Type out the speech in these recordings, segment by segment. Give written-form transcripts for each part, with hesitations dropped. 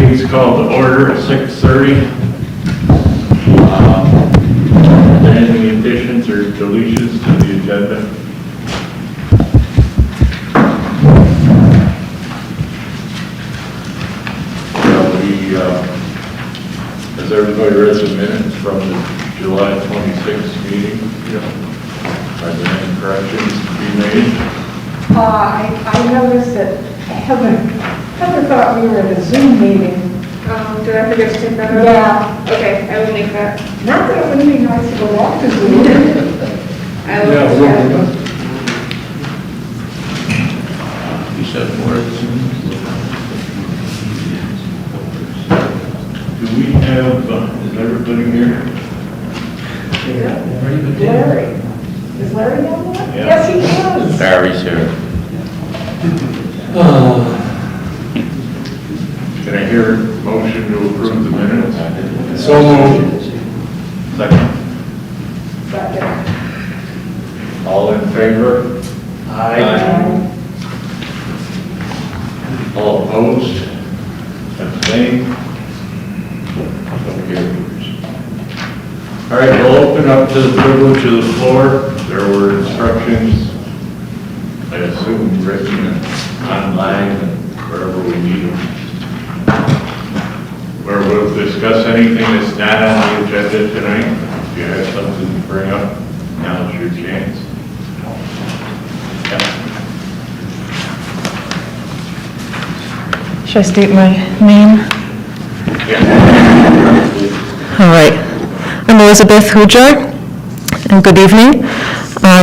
Meeting's called to order at 6:30. Any additions or deletions to the agenda? Has everybody read the minutes from the July 26th meeting? Are there any corrections to be made? I noticed that Heather thought we were in a Zoom meeting. Did I forget to take that out? Yeah. Okay, I will make that. Not that it would be nice to go back to Zoom. I will do that. You said words. Do we have, is everybody here? Larry. Is Larry down there? Yeah. Yes, he is. Larry's here. Can I hear a motion to approve the minutes? So moved. Second. Second. All in favor? Aye. All opposed? Abstained? So carried. All right, we'll open up to the privilege of the floor. There were instructions, I assume, written online and wherever we need them, where we'll discuss anything that's not on the agenda tonight. If you have something to bring up, now's your chance. Yeah. Should I state my name? All right. I'm Elizabeth Hujar, and good evening.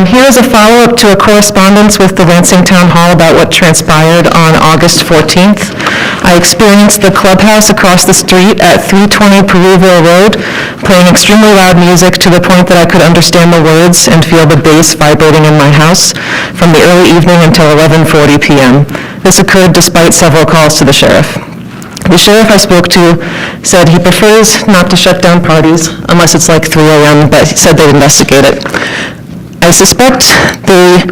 Here is a follow-up to a correspondence with the Lansing Town Hall about what transpired on August 14th. I experienced the clubhouse across the street at 320 Peruville Road playing extremely loud music to the point that I could understand the words and feel the bass vibrating in my house from the early evening until 11:40 p.m. This occurred despite several calls to the sheriff. The sheriff I spoke to said he prefers not to shut down parties unless it's like 3 a.m., but he said they'd investigate it. I suspect they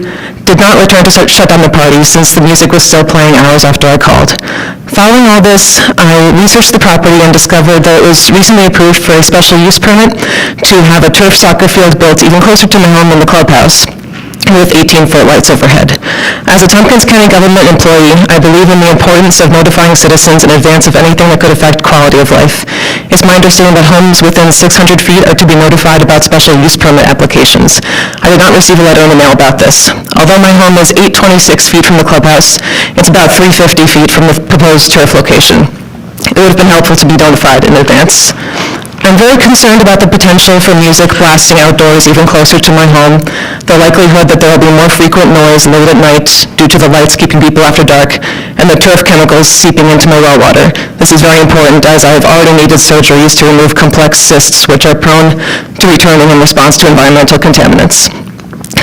did not return to shut down the party since the music was still playing hours after I called. Following all this, I researched the property and discovered that it was recently approved for a special use permit to have a turf soccer field built even closer to my home than the clubhouse, with 18-foot lights overhead. As a Tompkins County government employee, I believe in the importance of notifying citizens in advance of anything that could affect quality of life. It's my understanding that homes within 600 feet are to be notified about special use permit applications. I did not receive a letter in the mail about this. Although my home is 826 feet from the clubhouse, it's about 350 feet from the proposed turf location. It would have been helpful to be notified in advance. I'm very concerned about the potential for music blasting outdoors even closer to my home, the likelihood that there will be more frequent noise late at night due to the lights keeping people after dark, and the turf chemicals seeping into my well water. This is very important as I have already needed surgeries to remove complex cysts which are prone to returning in response to environmental contaminants.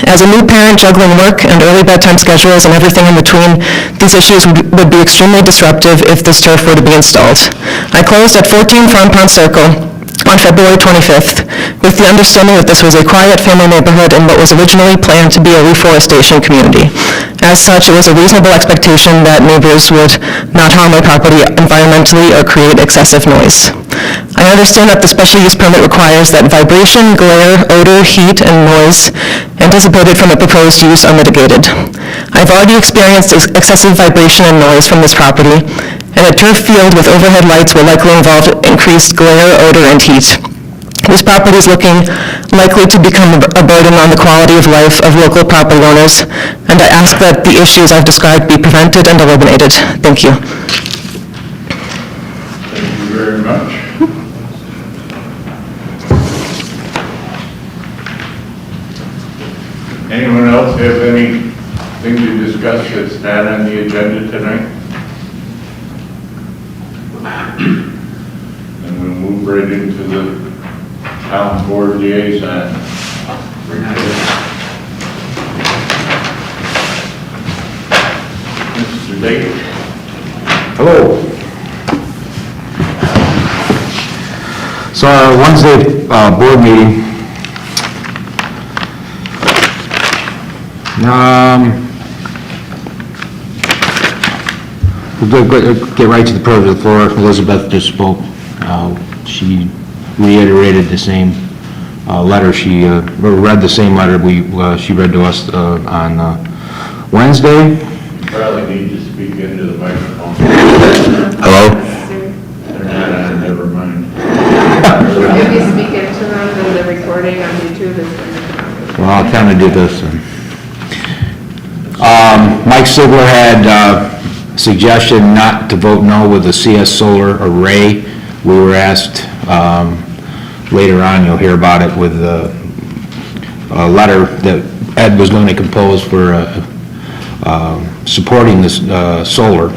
As a new parent juggling work and early bedtime schedules and everything in between, these issues would be extremely disruptive if this turf were to be installed. I closed at 14 Farm Pond Circle on February 25th, with the understanding that this was a quiet family neighborhood in what was originally planned to be a reforestation community. As such, it was a reasonable expectation that neighbors would not harm my property environmentally or create excessive noise. I understand that the special use permit requires that vibration, glare, odor, heat, and noise anticipated from the proposed use are mitigated. I've already experienced excessive vibration and noise from this property, and a turf field with overhead lights will likely involve increased glare, odor, and heat. This property is looking likely to become a burden on the quality of life of local property owners, and I ask that the issues I've described be prevented and eliminated. Thank you. Thank you very much. Anyone else have anything to discuss that's not on the agenda tonight? And we'll move right into the town board liaison report. Mr. Dake. Hello. So our Wednesday board meeting, we'll get right to the privilege of the floor. Elizabeth just spoke. She reiterated the same letter. She read the same letter she read to us on Wednesday. Probably need to speak into the microphone. Hello? They're not on, never mind. If you speak into them, then the recording on YouTube is going to come out. Well, I'll kind of do this then. Mike Sigler had suggestion not to vote no with the CS Solar Array. We were asked, later on, you'll hear about it with a letter that Ed was going to compose for supporting this solar.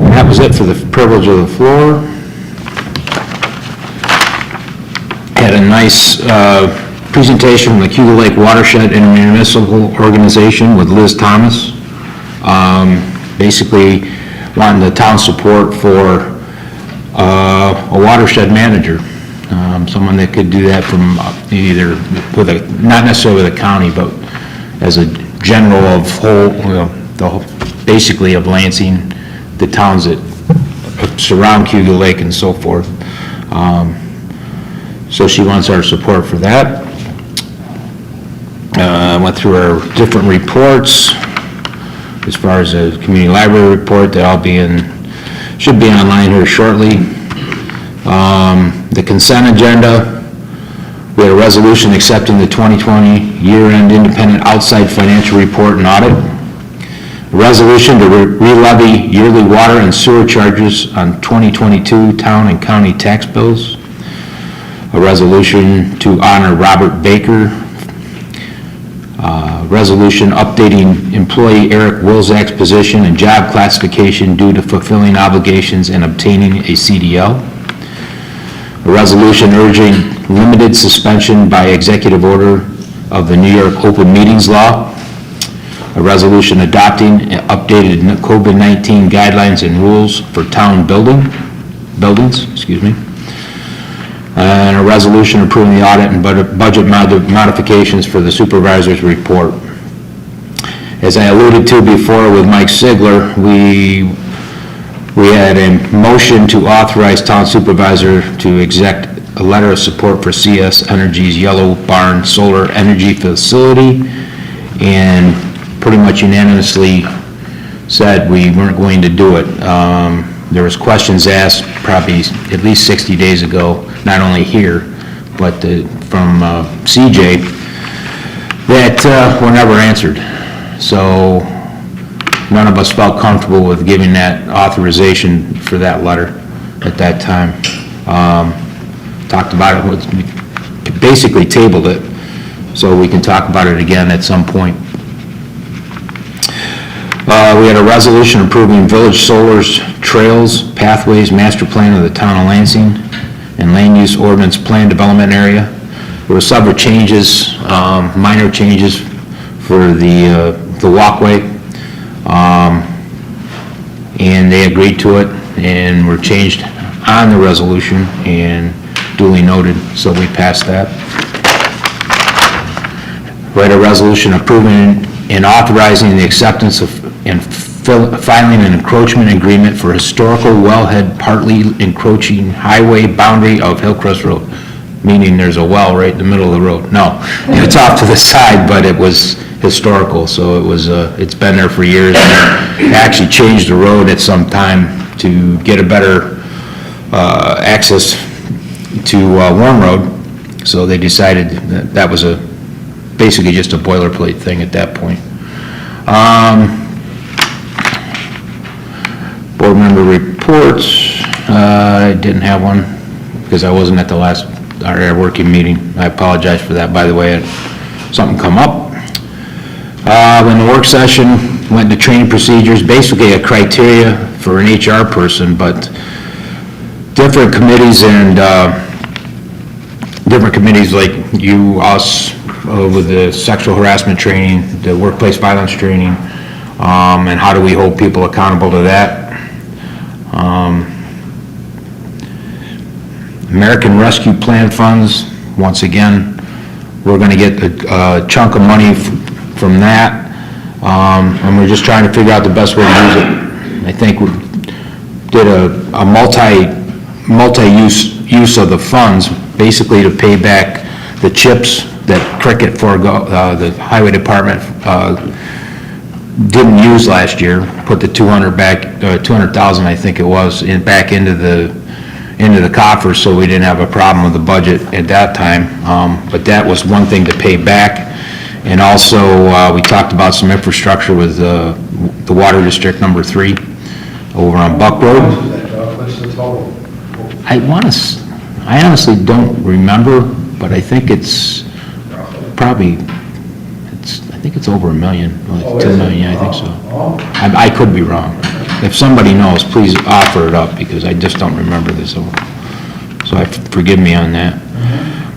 That was it for the privilege of the floor. Had a nice presentation from the Cuba Lake Watershed Intermunicipal Organization with Liz Thomas. Basically wanting the town support for a watershed manager, someone that could do that from either with not necessarily with a county, but as a general of basically of Lansing, the towns that surround Cuba Lake and so forth. So she wants our support for that. Went through our different reports. As far as the community library report, they'll all should be online here shortly. The consent agenda, we had a resolution accepting the 2020 year-end independent outside financial report and audit. A resolution to re-levy yearly water and sewer charges on 2022 town and county tax bills. A resolution to honor Robert Baker. Resolution updating employee Eric Wilczak's position and job classification due to fulfilling obligations and obtaining a CDL. A resolution urging limited suspension by executive order of the New York Open Meetings Law. A resolution adopting updated COVID-19 guidelines and rules for town buildings, and a resolution approving the audit and budget modifications for the supervisor's report. As I alluded to before with Mike Sigler, we had a motion to authorize town supervisor to exec a letter of support for CS Energy's Yellow Barn Solar Energy Facility, and pretty much unanimously said we weren't going to do it. There was questions asked probably at least 60 days ago, not only here, but from CJ, that were never answered. So none of us felt comfortable with giving that authorization for that letter at that time. Talked about it, basically tabled it, so we can talk about it again at some point. We had a resolution approving Village Solar's trails, pathways, master plan of the town of Lansing, and land use ordinance plan development area. There were several changes, minor changes for the walkway, and they agreed to it and were changed on the resolution and duly noted, so we passed that. We had a resolution approving and authorizing the acceptance of and filing an encroachment agreement for historical wellhead partly encroaching highway boundary of Hillcrest Road, meaning there's a well right in the middle of the road. No, it's off to the side, but it was historical, so it was, it's been there for years. They actually changed the road at some time to get a better access to Warm Road, so they decided that was basically just a boilerplate thing at that point. Board member reports, I didn't have one because I wasn't at the last our working meeting. I apologize for that, by the way. Something come up. In the work session, went to training procedures, basically a criteria for an HR person, but different committees and different committees like you, us, with the sexual harassment training, the workplace violence training, and how do we hold people accountable to that. American Rescue Plan funds, once again, we're going to get a chunk of money from that. And we're just trying to figure out the best way to use it. I think we did a multi-use use of the funds, basically to pay back the chips that Cricket the highway department, didn't use last year. Put the 200,000, I think it was, back into the coffers, so we didn't have a problem with the budget at that time. But that was one thing to pay back. And also, we talked about some infrastructure with the Water District number 3 over on Buck Road. What's the total? I honestly don't remember, but I think it's probably, I think it's over $1 million, like 2 million, yeah, I think so. I could be wrong. If somebody knows, please offer it up, because I just don't remember this. So forgive me on that.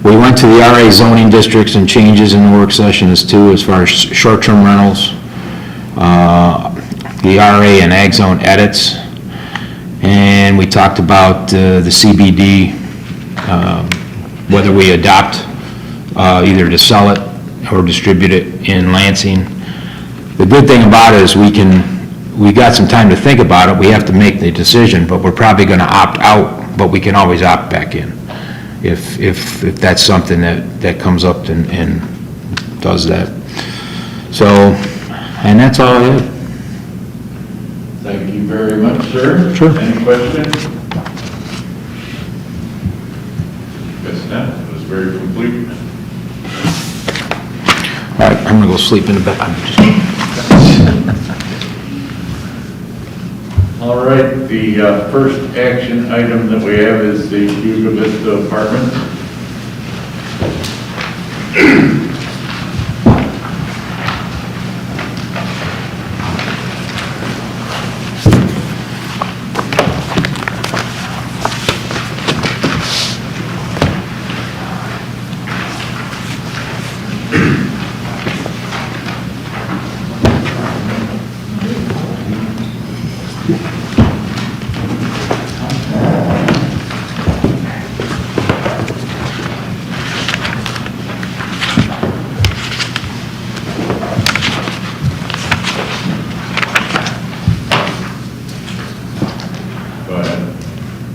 We went to the RA zoning districts and changes in the work session as far as short-term rentals, the RA and ag zone edits, and we talked about the CBD, whether we adopt either to sell it or distribute it in Lansing. The good thing about it is we got some time to think about it. We have to make the decision, but we're probably going to opt out, but we can always opt back in if that's something that comes up and does that. So, and that's all I have. Thank you very much, sir. Sure. Any questions? Guess not. It was very complete. All right, I'm gonna go sleep in the bed. All right, the first action item that we have is the Hugo Vista apartment.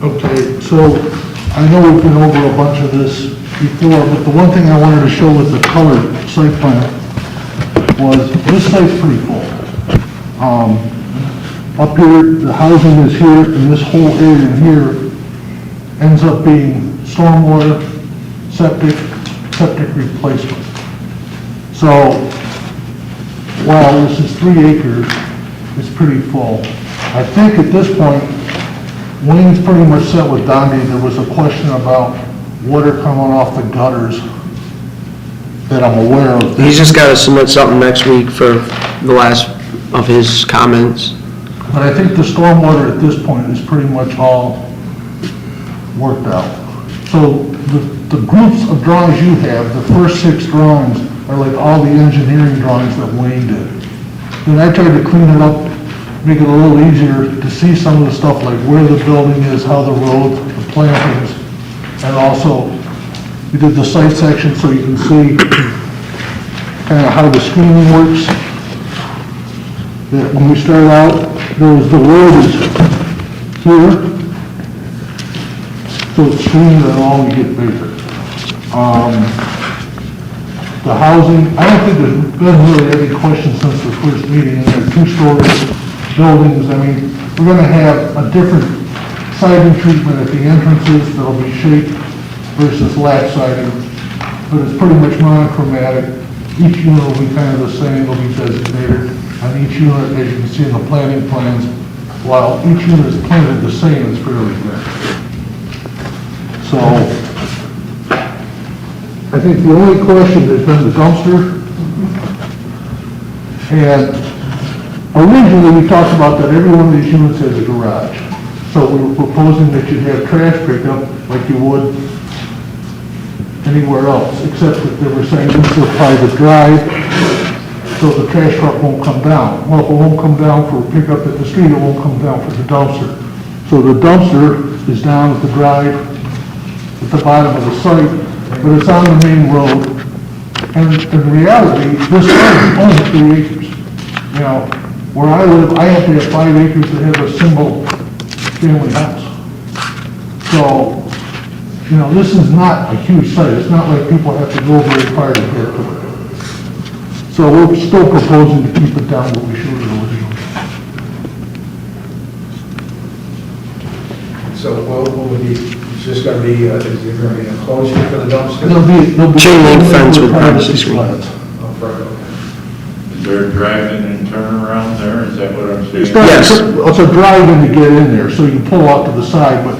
Okay, so I know we've been over a bunch of this before, but the one thing I wanted to show with the colored site plan was this site's pretty full. Up here, the housing is here, and this whole area here ends up being stormwater, septic replacement. So while this is 3 acres, it's pretty full. I think at this point, Wayne's pretty much set with Dondi. There was a question about water coming off the gutters that I'm aware of. He's just got to submit something next week for the last of his comments. But I think the stormwater at this point is pretty much all worked out. So the groups of drawings you have, the first 6 drawings are like all the engineering drawings that Wayne did. Then I tried to clean it up, make it a little easier to see some of the stuff like where the building is, how the road, the plantings, and also we did the site section so you can see kind of how the screening works. That when we start out, the road is here, so it's screened and all we get bigger. The housing, I don't think there's been really any questions since the first meeting, and they're 2-story buildings. I mean, we're gonna have a different siding treatment at the entrances that'll be shaped versus lap siding, but it's pretty much monochromatic. Each unit will be kind of the same, it'll be designated on each unit, as you can see in the planning plans. While each unit is planted the same, it's fairly good. So, I think the only question has been the dumpster. And originally, we talked about that every one of these units has a garage. So we were proposing that you'd have trash pickup like you would anywhere else, except that they were saying this is a private drive, so the trash truck won't come down. Well, if it won't come down for pickup at the street, it won't come down for the dumpster. So the dumpster is down at the drive, at the bottom of the site, but it's on the main road. And in reality, this site is only 3 acres. You know, where I live, I have to have 5 acres to have a single family house. So, you know, this is not a huge site. It's not like people have to go very far to get to it. So we're still proposing to keep it down what we showed it originally. So what would be, is this gonna be, is there gonna be an enclosure for the dumpster? There'll be Chain link fence with privacy screen. slats. Oh, perfect. Is there a drive-in and turnaround there? Is that what I'm saying? It's not, Yes. it's a drive-in to get in there, so you pull out to the side, but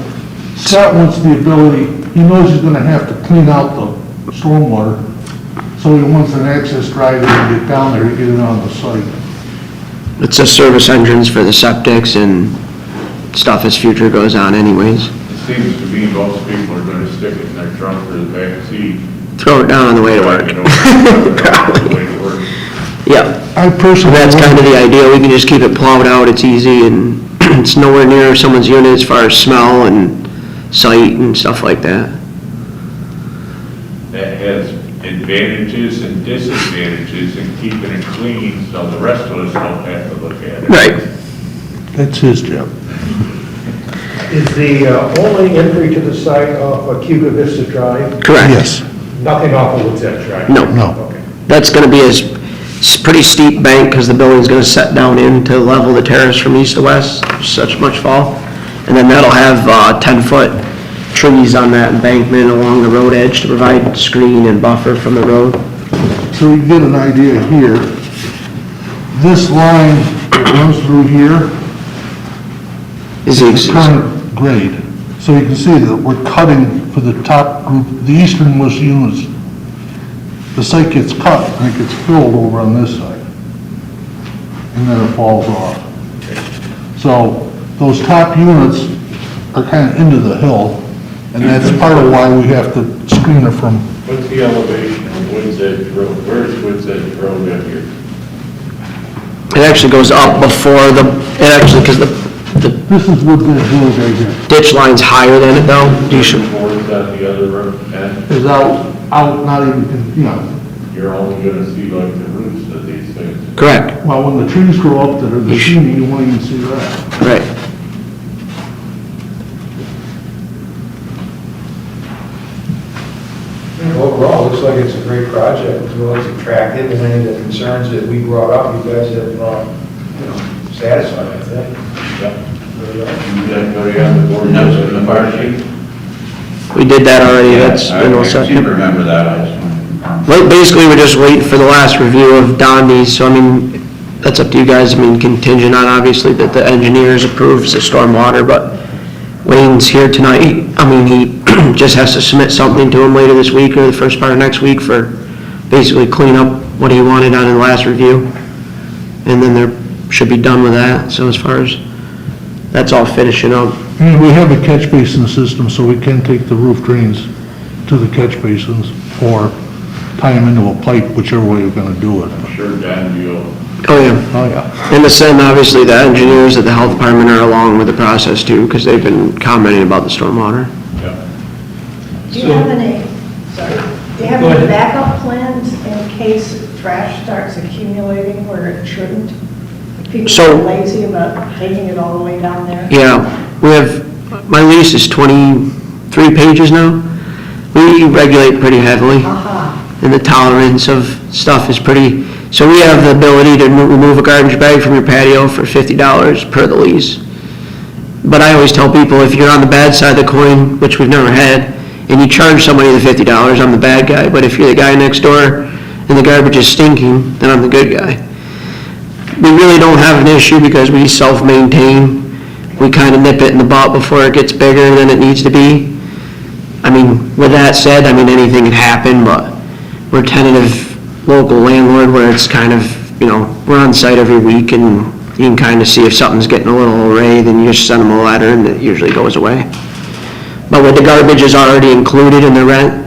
Scott wants the ability, he knows he's gonna have to clean out the stormwater, so he wants an access drive-in to get down there to get it on the site. It's a service entrance for the septics and stuff as future goes on anyways. It seems to me most people are gonna stick it in their trunk or the back seat. Throw it down on the way to work. You know, on the way to work. Yeah, I personally. that's kind of the idea. We can just keep it plowed out, it's easy, and it's nowhere near someone's unit as far as smell and sight and stuff like that. That has advantages and disadvantages in keeping it clean, so the rest of us don't have to look at it. Right. That's his job. Is the only entry to the site off of Cuba Vista Drive? Correct. Yes. Nothing off of Woods Edge Drive? No. No. Okay. That's gonna be a pretty steep bank because the building's gonna set down in to level the terrace from east to west, such much fall. And then that'll have 10-foot trees on that embankment along the road edge to provide screen and buffer from the road. So you get an idea here, this line that runs through here Is the is current grade. So you can see that we're cutting for the top group, the easternmost units. The site gets cut and it gets filled over on this side. And then it falls off. So those top units are kind of into the hill, and that's part of why we have to screen it from. What's the elevation of Woods Edge Road? Where's Woods Edge Road up here? It actually goes up before because the This is Wood Edge Road right here. ditch line's higher than it though. You should, Towards on the other road, and Is out, not even, you know, you're only gonna see like the roots of these things. correct, well, when the trees grow up that are the sheening, you won't even see that. right. Overall, looks like it's a great project, as well as attractive, and any of the concerns that we brought up, you guys have, satisfied, I think. Yeah. You then go down the board, notes in the fire sheet? We did that already, that's been all set. I seem to remember that, I just wanted to confirm. Well, basically, we're just waiting for the last review of Dondi's, so I mean, that's up to you guys, I mean, contingent on obviously that the engineers approves the stormwater, but Wayne's here tonight, I mean, he just has to submit something to him later this week or the first part of next week for basically clean up what he wanted on the last review, and then they're, should be done with that, so as far as, that's all finishing up. And we have a catch basin system, so we can take the roof drains to the catch basins or tie them into a pipe, whichever way we're gonna do it. I'm sure Dan, you'll Oh, yeah. Oh, yeah. And the same, obviously, the engineers at the health department are along with the process too, because they've been commenting about the stormwater. Do you have any, sorry, do you have any backup plans in case trash starts accumulating where it shouldn't? People So- are lazy about taking it all the way down there? Yeah, we have, my lease is 23 pages now. We regulate pretty heavily, Aha, and the tolerance of stuff is pretty, so we have the ability to remove a garbage bag from your patio for $50 per the lease. But I always tell people, if you're on the bad side of the coin, which we've never had, and you charge somebody the $50, I'm the bad guy, but if you're the guy next door and the garbage is stinking, then I'm the good guy. We really don't have an issue because we self-maintain. We kind of nip it in the butt before it gets bigger than it needs to be. I mean, with that said, I mean, anything can happen, but we're tentative local landlord where it's kind of, you know, we're on site every week and you can kind of see if something's getting a little array, then you just send them a letter and it usually goes away. But with the garbage is already included in the rent,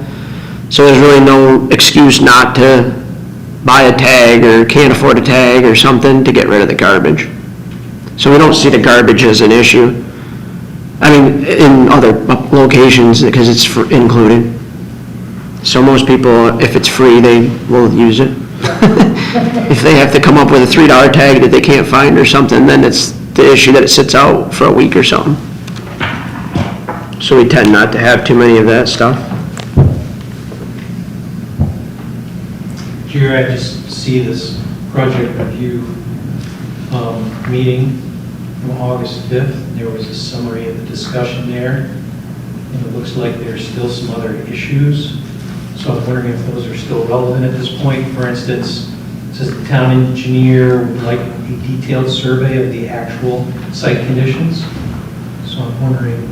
so there's really no excuse not to buy a tag or can't afford a tag or something to get rid of the garbage. So we don't see the garbage as an issue. I mean, in other locations, because it's included. So most people, if it's free, they will use it. If they have to come up with a $3 tag that they can't find or something, then it's the issue that it sits out for a week or something. So we tend not to have too many of that stuff. Jerry, I just see this project review meeting from August 5th. There was a summary of the discussion there, and it looks like there's still some other issues. So I'm wondering if those are still relevant at this point. For instance, it says the town engineer would like a detailed survey of the actual site conditions. So I'm wondering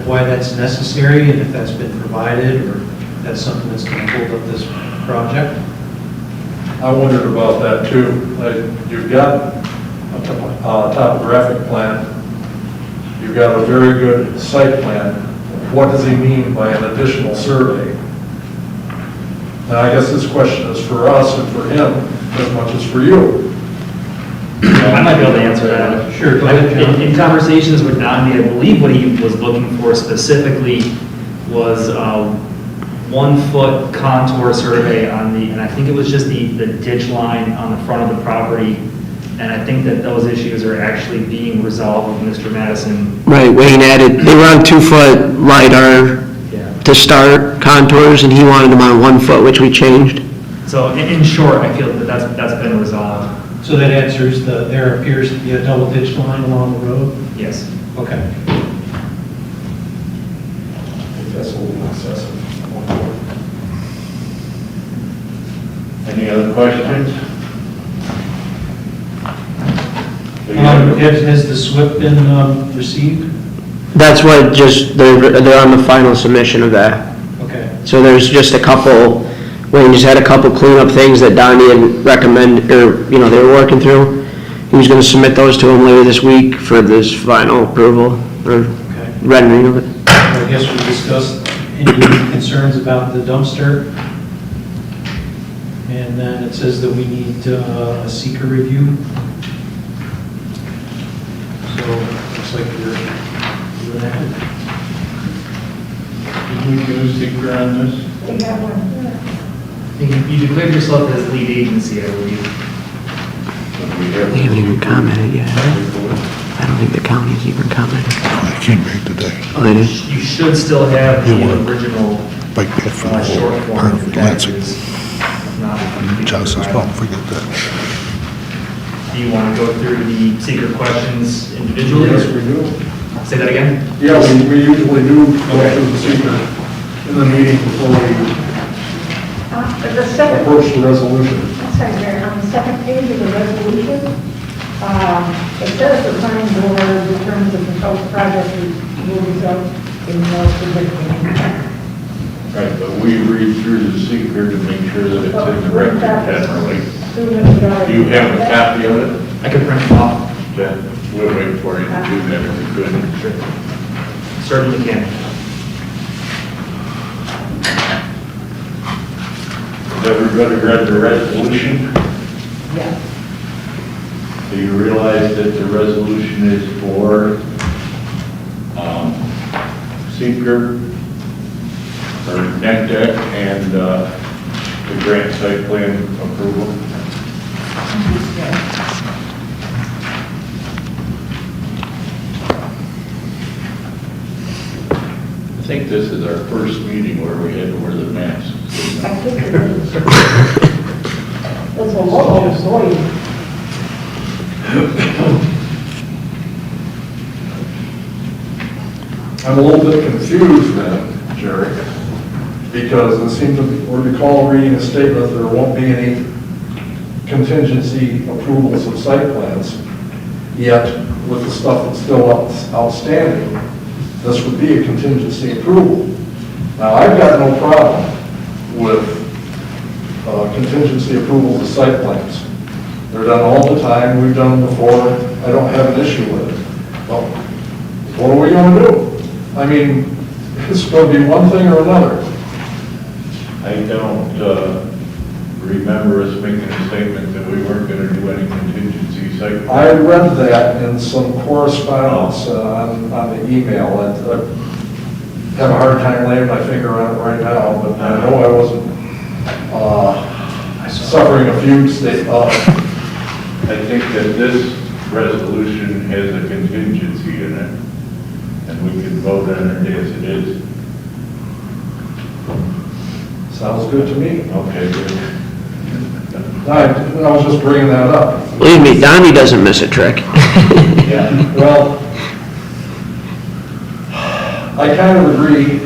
why that's necessary, and if that's been provided, or if that's something that's going to hold up this project. I wondered about that too. You've got a topographic plan, you've got a very good site plan. What does he mean by an additional survey? Now, I guess this question is for us and for him as much as for you. I might be able to answer that. Sure, go ahead, John. In conversations with Donnie, I believe what he was looking for specifically was 1 foot contour survey on the, and I think it was just the ditch line on the front of the property. And I think that those issues are actually being resolved with Mr. Madison. Right, Wayne added, they were on 2 foot LiDAR to start contours, and he wanted them on 1 foot, which we changed. So in short, I feel that that's been resolved. So that answers there appears to be a double ditch line along the road? Yes. Okay. That's a little excessive. Any other questions? Has the SWIP been received? That's what they're on the final submission of that. Okay. So there's just a couple, Wayne just had a couple cleanup things that Donnie had recommended, or, they were working through. He was gonna submit those to him later this week for this final approval, or rendering of it. I guess we discussed any concerns about the dumpster. And then it says that we need a seeker review. So it looks like you're doing that. Did we do a secret on this? We have one here. You declared yourself as lead agency, I believe. They haven't even commented yet. I don't think the county's even commented. I can't make today. Oh, they did? You should still have You the would. original Like that for the short whole form. permit, Lansing. If not, John says, well, forget that. Do you want to go through the secret questions individually? Yes, we do. Say that again? Yeah, we usually do go through the secret in the meeting before we The second, approach the resolution. I'm sorry, Mayor, on the second page of the resolution, it says the planning board determines the proposed project will result in no significant impact. Right, but we read through the secret to make sure that it's in the record generally. Do you have a copy of it? I can print it off. Then we'll wait for you to do that if you could. Certainly can. Has everybody read the resolution? Yes. Do you realize that the resolution is for seeker, or NECDEC, and the grant site plan approval? I think this is our first meeting where we had to wear the masks. I think it is. It's a little noisy. I'm a little bit confused then, Jerry, because it seems to recall reading a statement that there won't be any contingency approvals of site plans, yet with the stuff that's still outstanding, this would be a contingency approval. Now, I've got no problem with contingency approvals of site plans. They're done all the time, we've done them before, I don't have an issue with it. Well, what are we going to do? I mean, it's going to be one thing or another. I don't remember us making a statement that we weren't going to do any contingency site. I read that in some correspondence on the email. I have a hard time laying my finger on it right now, but I know I wasn't, suffering a fugue state. I think that this resolution has a contingency in it, and we can vote on it as it is. Sounds good to me. Okay, good. I was just bringing that up. Believe me, Donnie doesn't miss a trick. Yeah. Well, I kind of agree,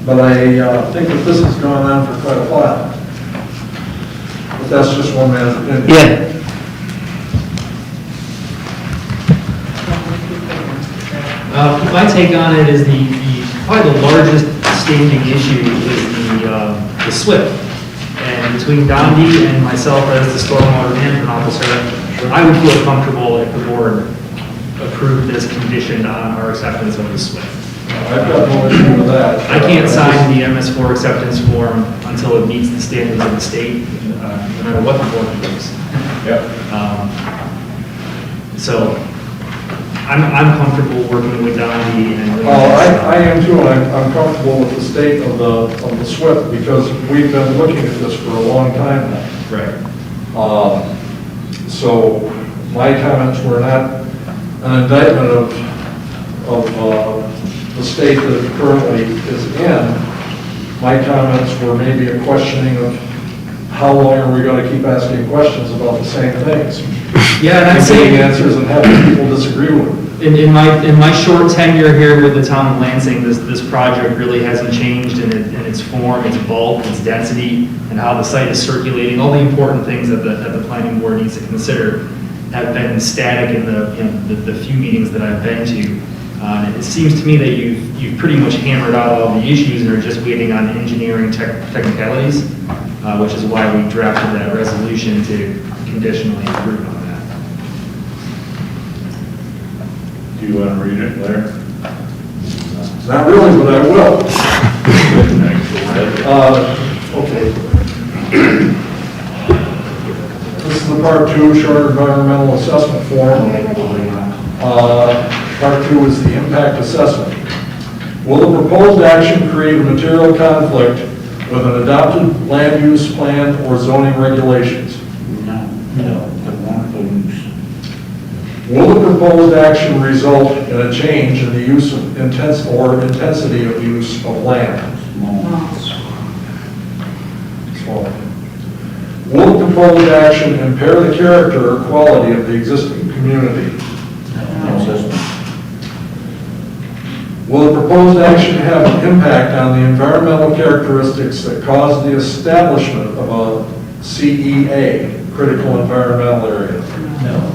but I think that this has gone on for quite a while. But that's just one man's opinion. Yeah, My take on it is probably the largest standing issue is the SWIP. And between Dondi and myself as the stormwater management officer, I would feel comfortable if the board approved this condition on our acceptance of the SWIP. I've got no issue with that. I can't sign the MS4 acceptance form until it meets the standards of the state, no matter what the board does. Yep. So I'm comfortable working with Dondi and. I am too, and I'm comfortable with the state of the SWIP because we've been looking at this for a long time now. Right. So my comments were not an indictment of the state that it currently is in. My comments were maybe a questioning of how long are we going to keep asking questions about the same things? Yeah, and I'd And say. getting answers and having people disagree with them. In my short tenure here with the town of Lansing, this project really hasn't changed in its form, its bulk, its density, and how the site is circulating. All the important things that the planning board needs to consider have been static in the few meetings that I've been to. It seems to me that you've pretty much hammered out all the issues and are just waiting on engineering technicalities, which is why we drafted that resolution to conditionally approve on that. Do you want to read it, Larry? Not really, but I will. Okay. This is the part 2, short environmental assessment form. Part 2 is the impact assessment. Will the proposed action create a material conflict with an adopted land use plan or zoning regulations? No. Will the proposed action result in a change in the use of intensity of use of land? Small. Will the proposed action impair the character or quality of the existing community? Will the proposed action have an impact on the environmental characteristics that cause the establishment of a CEA, critical environmental area? No.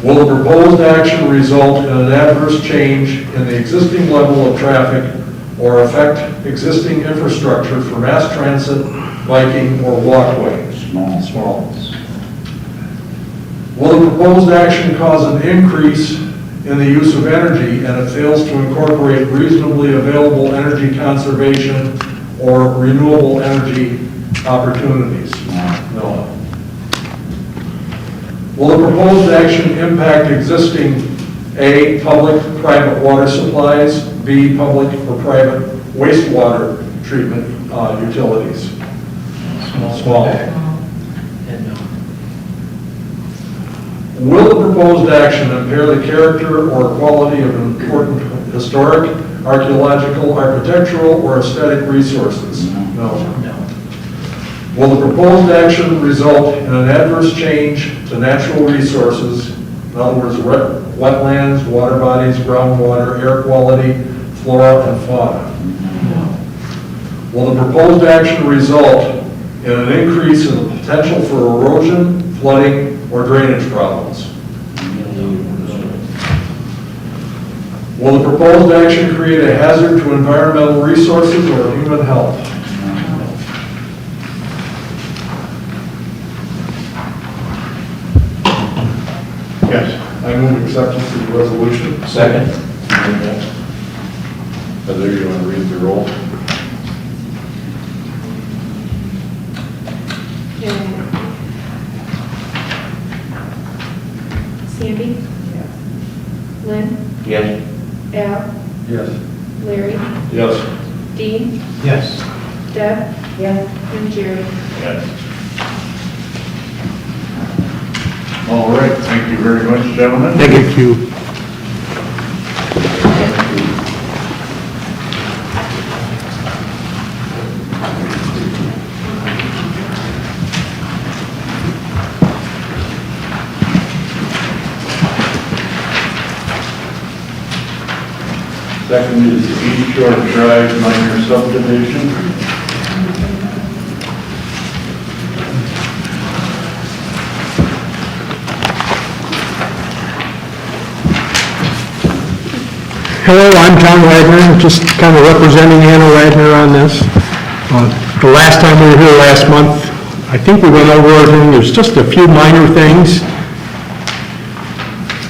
Will the proposed action result in an adverse change in the existing level of traffic or affect existing infrastructure for mass transit, biking, or walkway? Small. Will the proposed action cause an increase in the use of energy and it fails to incorporate reasonably available energy conservation or renewable energy opportunities? No. Will the proposed action impact existing A, public-private water supplies, B, public or private wastewater treatment utilities? Small. And no. Will the proposed action impair the character or quality of important historic, archaeological, architectural, or aesthetic resources? No. No. Will the proposed action result in an adverse change to natural resources, in other words, wetlands, water bodies, groundwater, air quality, flora, and fauna? Will the proposed action result in an increase in the potential for erosion, flooding, or drainage problems? Will the proposed action create a hazard to environmental resources or human health? Yes. I move acceptance of the resolution. Second. Heather, you want to read the roll? Sandy? Lynn? Yes. Al? Yes. Larry? Yes. Dean? Yes. Deb? Yes. And Jerry. Yes. All right, thank you very much, gentlemen. Thank you. Second is the East Shore Drive minor subdivision. Hello, I'm John Wagner, just kind of representing Anna Wagner on this. The last time we were here last month, I think we went over everything, there's just a few minor things.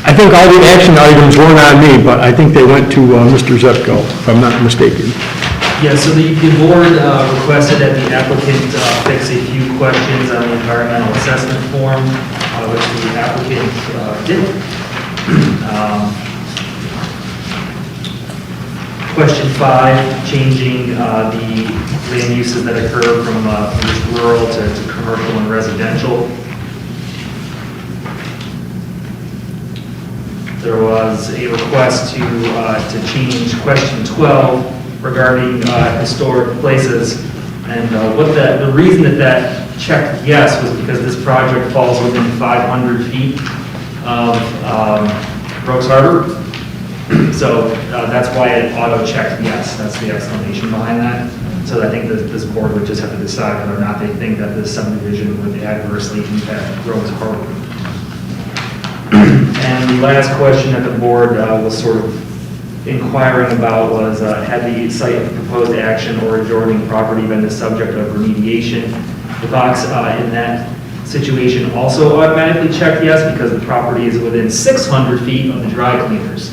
I think all the action items weren't on me, but I think they went to Mr. Zepko, if I'm not mistaken. Yeah, so the board requested that the applicant fix a few questions on the environmental assessment form, which the applicant did. Question 5, changing the land uses that occur from just rural to commercial and residential. There was a request to change question 12 regarding historic places. And the reason that checked yes was because this project falls within 500 feet of Brooks Harbor. So that's why it auto-checked yes. That's the explanation behind that. So I think that this board would just have to decide whether or not they think that this subdivision would adversely impact Brooks Harbor. And the last question that the board was sort of inquiring about was, had the site of proposed action or adjoining property been the subject of remediation? The box in that situation also automatically checked yes because the property is within 600 feet of the dry cleaners.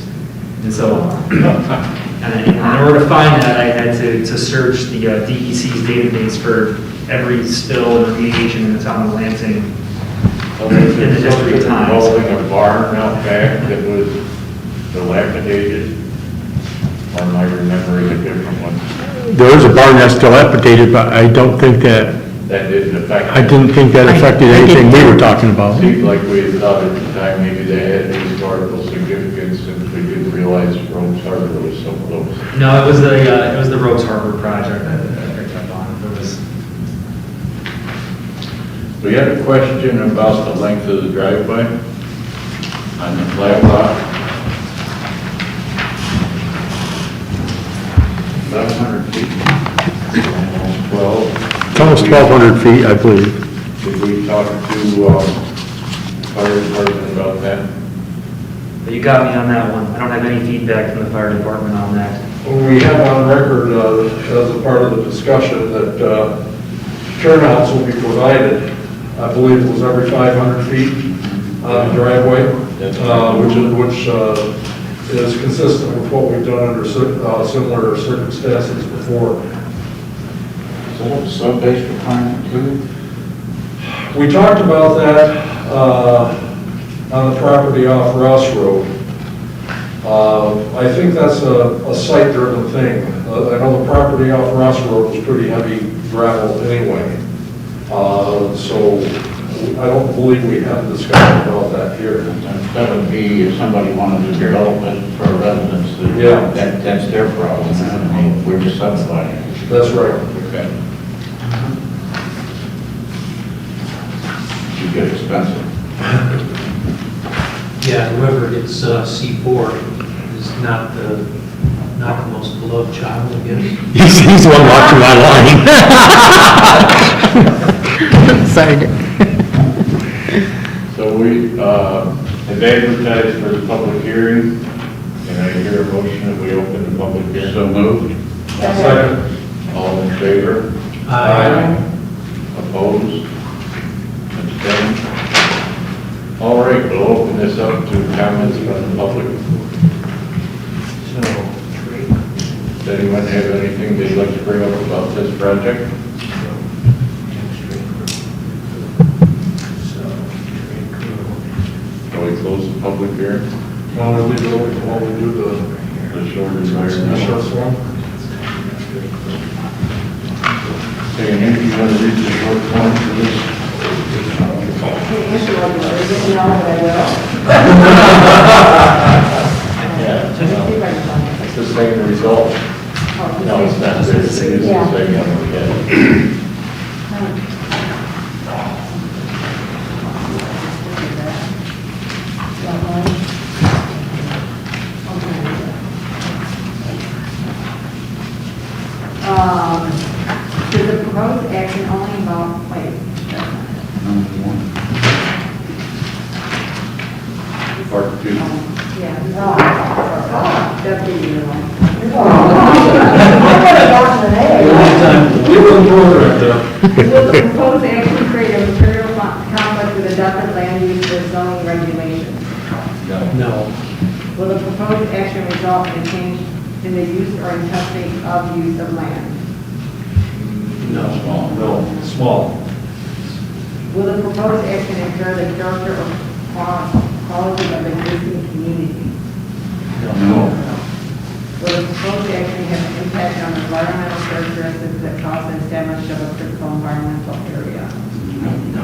And so, in order to find that, I had to search the DEC's database for every spill and remediation in the town of Lansing in the history of time. Involving a barn out back that was dilapidated, or am I remembering a different one? There is a barn that's dilapidated, but I don't think that, That didn't affect. I didn't think that affected anything we were talking about. Seemed like we had thought at the time maybe they had historical significance since we didn't realize Brooks Harbor was so close. No, it was the Rose Harbor project that I picked up on. It was, We had a question about the length of the driveway on the flat lot. 1,100 feet. 12. It's almost 1,200 feet, I believe. Did we talk to fire department about that? but you got me on that one. I don't have any feedback from the fire department on that. We have on record as a part of the discussion that turnouts will be provided. I believe it was every 500 feet on the driveway, which is consistent with what we've done under similar circumstances before. So that's sub-base requirement too? We talked about that on the property off Ross Road. I think that's a site-driven thing. I know the property off Ross Road was pretty heavy gravel anyway. So I don't believe we have a discussion about that here. That would be if somebody wanted to develop it for residents, Yeah. that's their problem. I mean, we're just subdividing. That's right. Okay. You get expensive. Yeah, whoever gets C4 is not the most beloved child, I guess. He's the one watching online. Sorry. So we have advertised for the public hearing, and I hear a motion that we open the public hearing. So moved. Second. All in favor? Opposed? Abstained? All right, we'll open this up to comments from the public. Does anyone have anything they'd like to bring up about this project? Shall we close the public hearing? While we do the The short short environmental. one. Okay, and if you want to read the short form for this? Yeah. It's the same result. No, it's not. It's the same one, yeah. Does the proposed action only involve, Part 2. Yeah. That'd be the one. Will the proposed action create a material conflict with adopted land use or zoning regulations? No. Will the proposed action result in a change in the use or intensity of use of land? No. Small. Will the proposed action impair the character or quality of existing community? No. Will the proposed action have an impact on environmental characteristics that cause the establishment of a critical environmental area? No.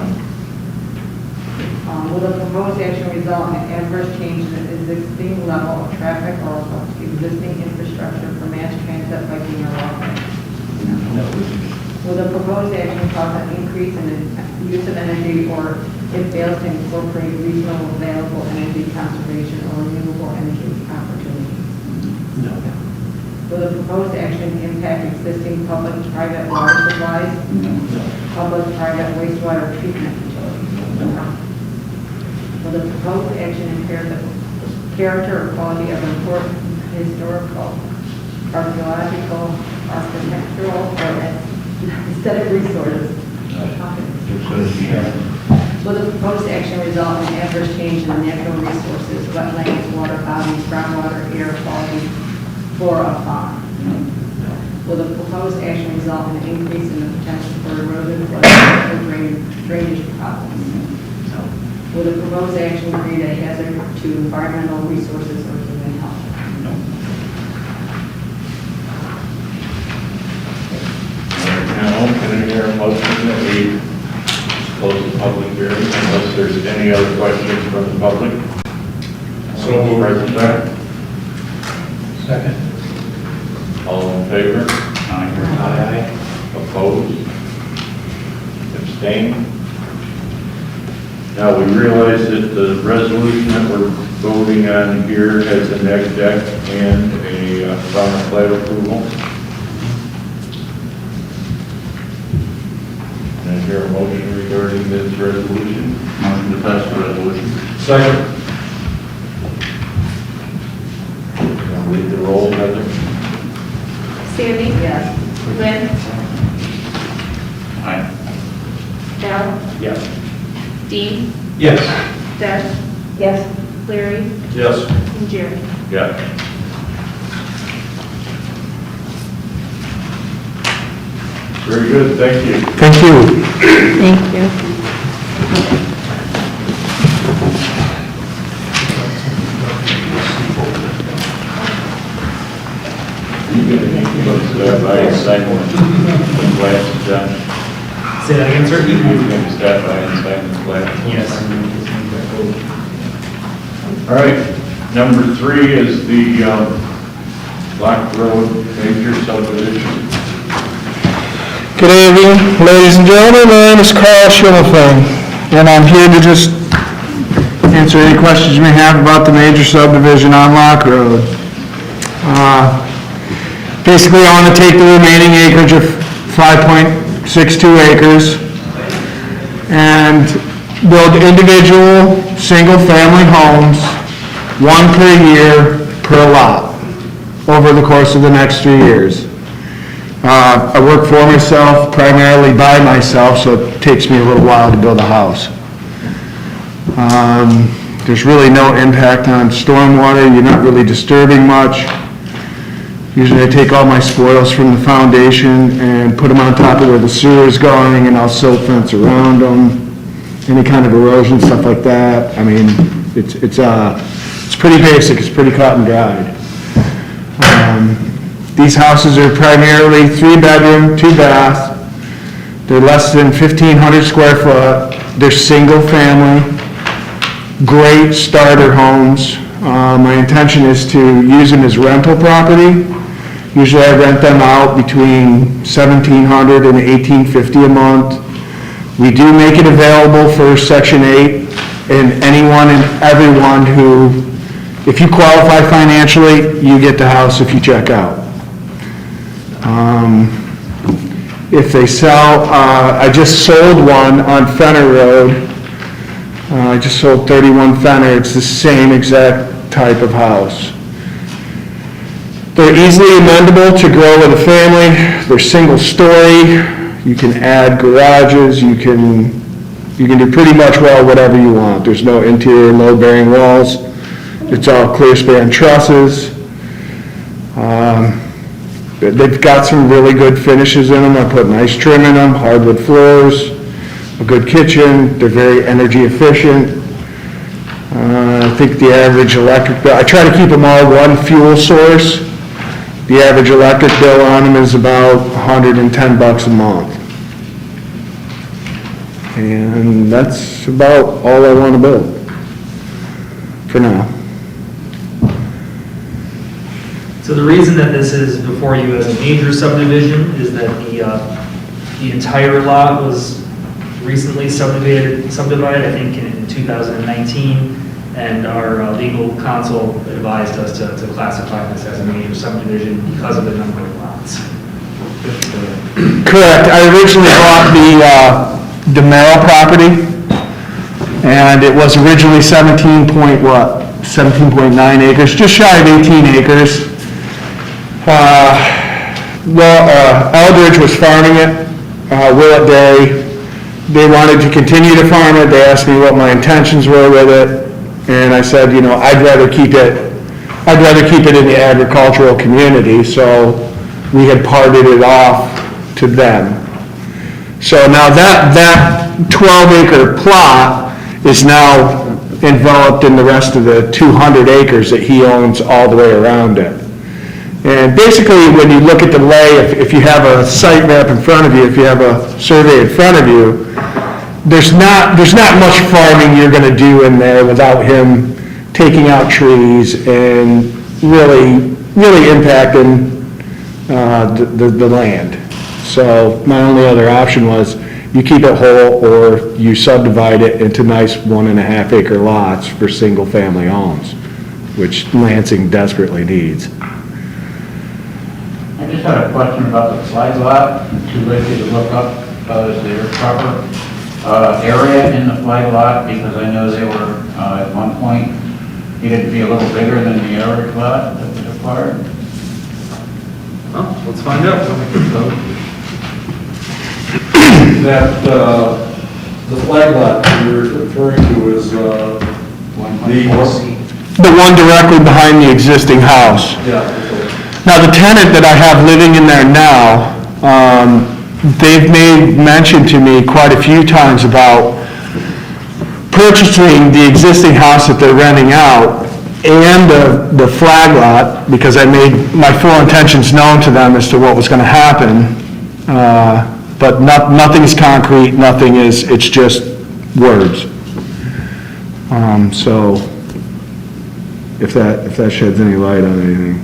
Will the proposed action result in an adverse change in the existing level of traffic or existing infrastructure for mass transit, biking, or walking? Will the proposed action cause an increase in the use of energy, or it fails to incorporate reasonable available energy conservation or renewable energy opportunities? No. Will the proposed action impact existing public-private water supplies? Public-private wastewater treatment facilities? Will the proposed action impair the character or quality of important historical, archaeological, architectural, or aesthetic resources? Will the proposed action result in adverse change in the natural resources, wetlands, water bodies, groundwater, air quality, flora, fauna? Will the proposed action result in an increase in the potential for erosion, flooding, or drainage problems? Will the proposed action create a hazard to environmental resources or human health? Now, can I hear a motion that we close the public hearing unless there's any other questions from the public? So move. President? Second. All in favor? Aye. Opposed? Abstained? Now, we realize that the resolution that we're voting on here has a neg deck and a final plat approval. Can I hear a motion regarding this resolution? Motion to pass the resolution. Second. Lead the roll, Heather. Sandy? Yes. Lynn? Aye. Al? Yes. Dean? Yes. Deb? Yes. Larry? Yes. And Jerry? Yeah. Very good, thank you. Thank you. Thank you. Start by signing the plat, John. Say that again, sir? You can start by and sign the plat. Yes. All right, number 3 is the Lock Road major subdivision. Good evening, ladies and gentlemen. My name is Carl Schimmelfang, and I'm here to just answer any questions you may have about the major subdivision on Lock Road. Basically, I want to take the remaining acreage of 5.62 acres and build individual, single-family homes, one per year per lot, over the course of the next 3 years. I work for myself, primarily by myself, so it takes me a little while to build a house. There's really no impact on stormwater. You're not really disturbing much. Usually I take all my spoils from the foundation and put them on top of where the sewer is going, and I'll silt fence around them. Any kind of erosion, stuff like that. I mean, it's pretty basic. It's pretty cut and dried. These houses are primarily 3-bedroom, 2-bath, They're less than 1,500 square foot. They're single family, great starter homes. My intention is to use them as rental property. Usually I rent them out between $1,700 and $1,850 a month. We do make it available for Section 8, and anyone and everyone who, if you qualify financially, you get the house if you check out. If they sell, I just sold one on Fenner Road. I just sold 31 Fenner. It's the same exact type of house. They're easily amendable to grow with a family. They're single story. You can add garages. You can do pretty much well whatever you want. There's no interior load-bearing walls. It's all clear span trusses. They've got some really good finishes in them. I put nice trim in them, hardwood floors, a good kitchen. They're very energy efficient. I think the average electric bill, I try to keep them all one fuel source. The average electric bill on them is about $110 a month. And that's about all I want to build for now. So the reason that this is before you as a major subdivision is that the entire lot was recently subdivided, I think in 2019, and our legal counsel advised us to classify this as a major subdivision because of the number of lots. Correct. I originally bought the Merrill property, and it was originally 17.9 acres, just shy of 18 acres. Eldridge was farming it, Willett Day. They wanted to continue to farm it. They asked me what my intentions were with it, and I said, I'd rather keep it in the agricultural community, so we had parted it off to them. So now that 12-acre plot is now enveloped in the rest of the 200 acres that he owns all the way around it. And basically, when you look at the lay, if you have a site map in front of you, if you have a survey in front of you, there's not much farming you're going to do in there without him taking out trees and really impacting the land. So my only other option was you keep it whole or you subdivide it into nice 1.5 acre lots for single family homes, which Lansing desperately needs. I just had a question about the flag lot. Too late to look up, is there proper area in the flag lot? Because I know they were, at one point, needed to be a little bigger than the average lot that was acquired. Well, let's find out. That, the flag lot you're referring to is, the one directly behind the existing house. yeah. Now, the tenant that I have living in there now, they've made mention to me quite a few times about purchasing the existing house that they're renting out and the flag lot, because I made my full intentions known to them as to what was going to happen. But nothing's concrete, it's just words. So, if that sheds any light on anything.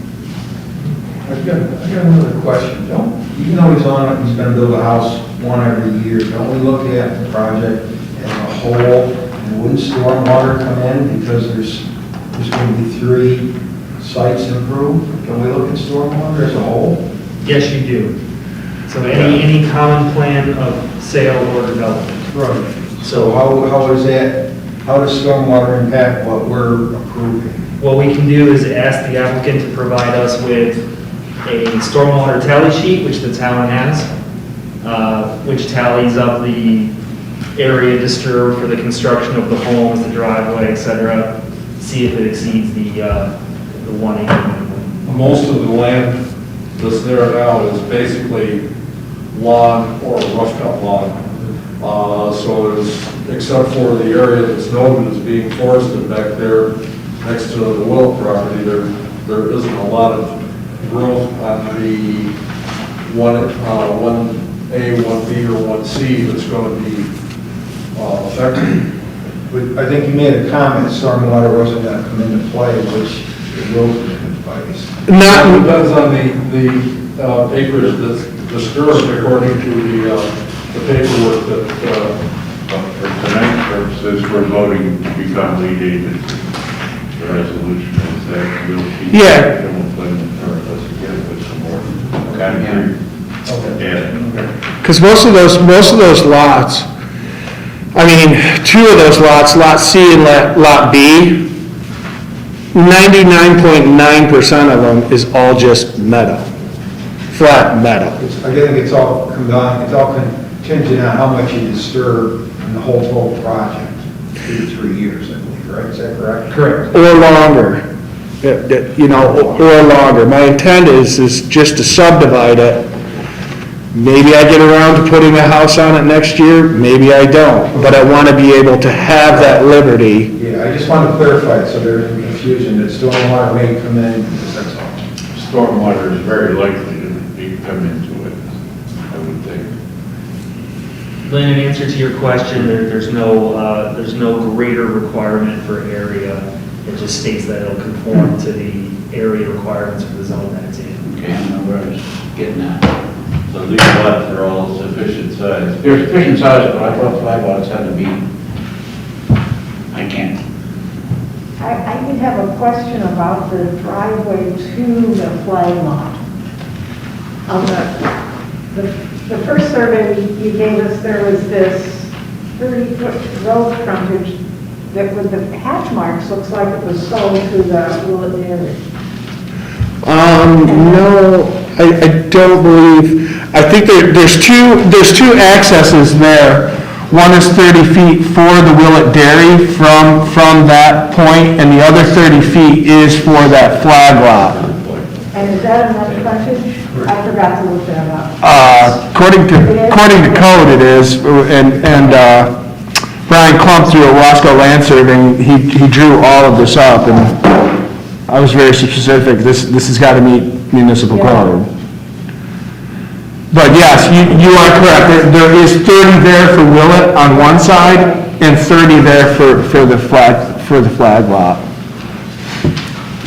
I've got another question. Even though he's on it, he's gonna build a house one every year, don't we look at the project as a whole? And wouldn't stormwater come in because there's gonna be 3 sites improved? Can we look at stormwater as a whole? Yes, you do. So any common plan of sale or development. Right. So how does stormwater impact what we're approving? What we can do is ask the applicant to provide us with a stormwater tally sheet, which the town has, which tallies up the area disturbed for the construction of the homes, the driveway, et cetera, see if it exceeds the 1 acre minimum. Most of the land that's there now is basically lawn or rough cut lawn. So there's, except for the area that's noted as being forested back there next to the Willow property, there isn't a lot of growth on the 1 1A, 1B, or 1C that's going to be affected. But I think you made a comment, stormwater wasn't going to come into play, which it will come into play. It depends on the acreage that's disturbed according to the paperwork that, For tonight's purposes, we're voting to become lead agent. The resolution is that we'll keep. Yeah. And we'll put in front of us again with some more concrete. Yeah. Because most of those lots, I mean, two of those lots, Lot C and Lot B, 99.9% of them is all just meadow, flat meadow. I think it's all contingent on how much you disturb in the whole project, 2 to 3 years, I believe, right? Is that correct? Correct. Or longer, you know, or longer. My intent is just to subdivide it. Maybe I get around to putting a house on it next year, maybe I don't, but I want to be able to have that liberty. Yeah, I just want to clarify it so there's no confusion that stormwater may come in, because that's all. Stormwater is very likely to come into it, I would think. Lynn, in answer to your question, there's no greater requirement for area. It just states that it'll conform to the area requirements for the zone that it's in. Okay, I know where I was getting at. So these lots are all sufficient size. They're sufficient size, but I thought flag lots had to be, I can't. I did have a question about the driveway to the flag lot. On the first survey you gave us, there was this 30-foot road frontage that with the hatch marks looks like it was sold to the Willett Dairy. No, I don't believe, I think there's two accesses there. One is 30 feet for the Willett Dairy from that point, and the other 30 feet is for that flag lot. And is that enough frontage? I forgot to look that up. According to code it is, and Brian Klump through a Wasco Land Surveying, he drew all of this up, and I was very specific, this has got to meet municipal code. But yes, you are correct, there is 30 there for Willett on one side, and 30 there for the flag lot.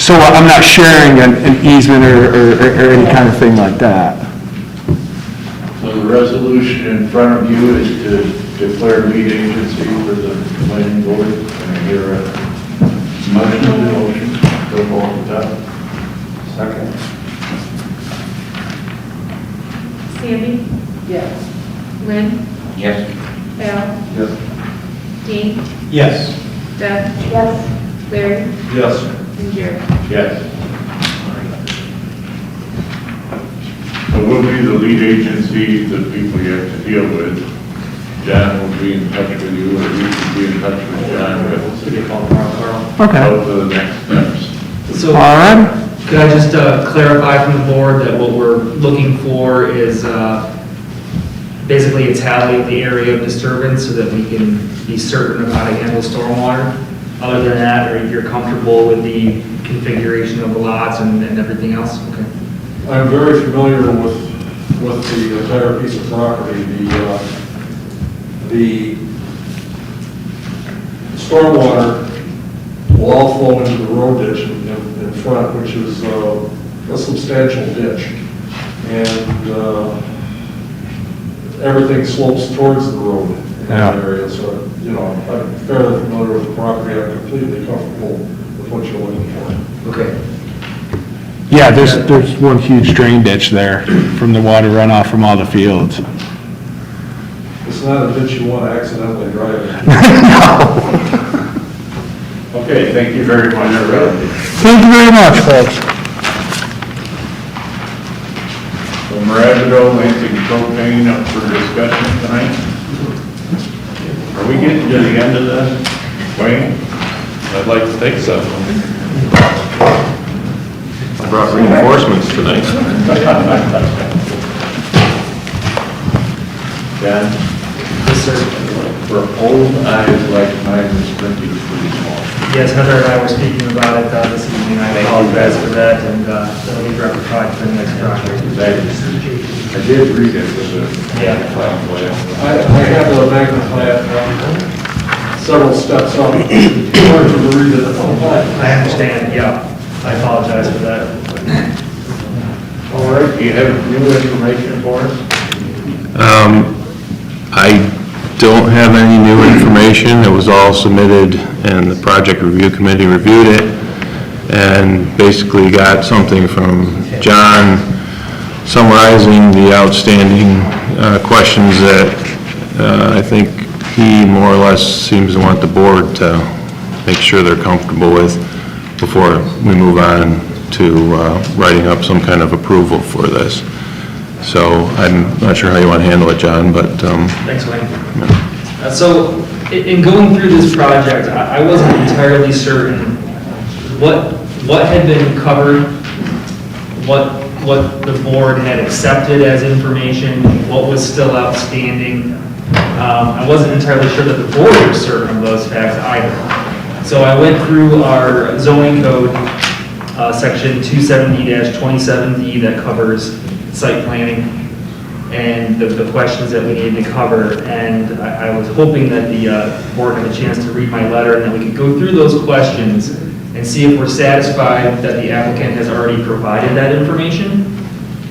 So I'm not sharing an easement or any kind of thing like that. So the resolution in front of you is to declare lead agency for the planning board. Can I hear a motion? Go forward with that. Second. Sandy? Yes. Lynn? Yes. Al? Yes. Dean? Yes. Deb? Yes. Larry? yes, And Jerry? Yes. So we'll be the lead agency that people you have to deal with. John will be in touch with you, or you can be in touch with John with Give you a call tomorrow, Carl. Okay. both of the next steps. So, All right. could I just clarify from the board that what we're looking for is basically a tally of the area of disturbance so that we can be certain of how to handle stormwater? Other than that, or if you're comfortable with the configuration of the lots and everything else? Okay. I'm very familiar with the entire piece of property. The stormwater will all flow into the road ditch in front, which is a substantial ditch. And everything slopes towards the road in that area. So, you know, I'm fairly familiar with the property. I'm completely comfortable with what you're looking for. Okay. Yeah, there's one huge drain ditch there from the water runoff from all the fields. It's not a ditch you want to accidentally drive in. Okay, thank you very much. Thank you very much, folks. So Maravido, Lansing propane up for discussion tonight. Are we getting to the end of this, Wayne? I'd like to think so. I brought reinforcements tonight. John? Yes, sir. For old eyes like mine, this printing is pretty small. Yes, Heather and I were speaking about it this evening. I apologize for that, and that'll be rectified for the next project. I did read it with the Yeah. plan. I have the magnified several steps up, hard to read it at one time. I understand, yeah. I apologize for that. All right, do you have new information for us? I don't have any new information. It was all submitted, and the project review committee reviewed it, and basically got something from John summarizing the outstanding questions that I think he more or less seems to want the board to make sure they're comfortable with before we move on to writing up some kind of approval for this. So I'm not sure how you want to handle it, John, but... Thanks, Wayne. So, in going through this project, I wasn't entirely certain what had been covered, what the board had accepted as information, what was still outstanding. I wasn't entirely sure that the board was certain of those facts either. So I went through our zoning code, section 270-27D that covers site planning and the questions that we needed to cover. And I was hoping that the board had a chance to read my letter and that we could go through those questions and see if we're satisfied that the applicant has already provided that information.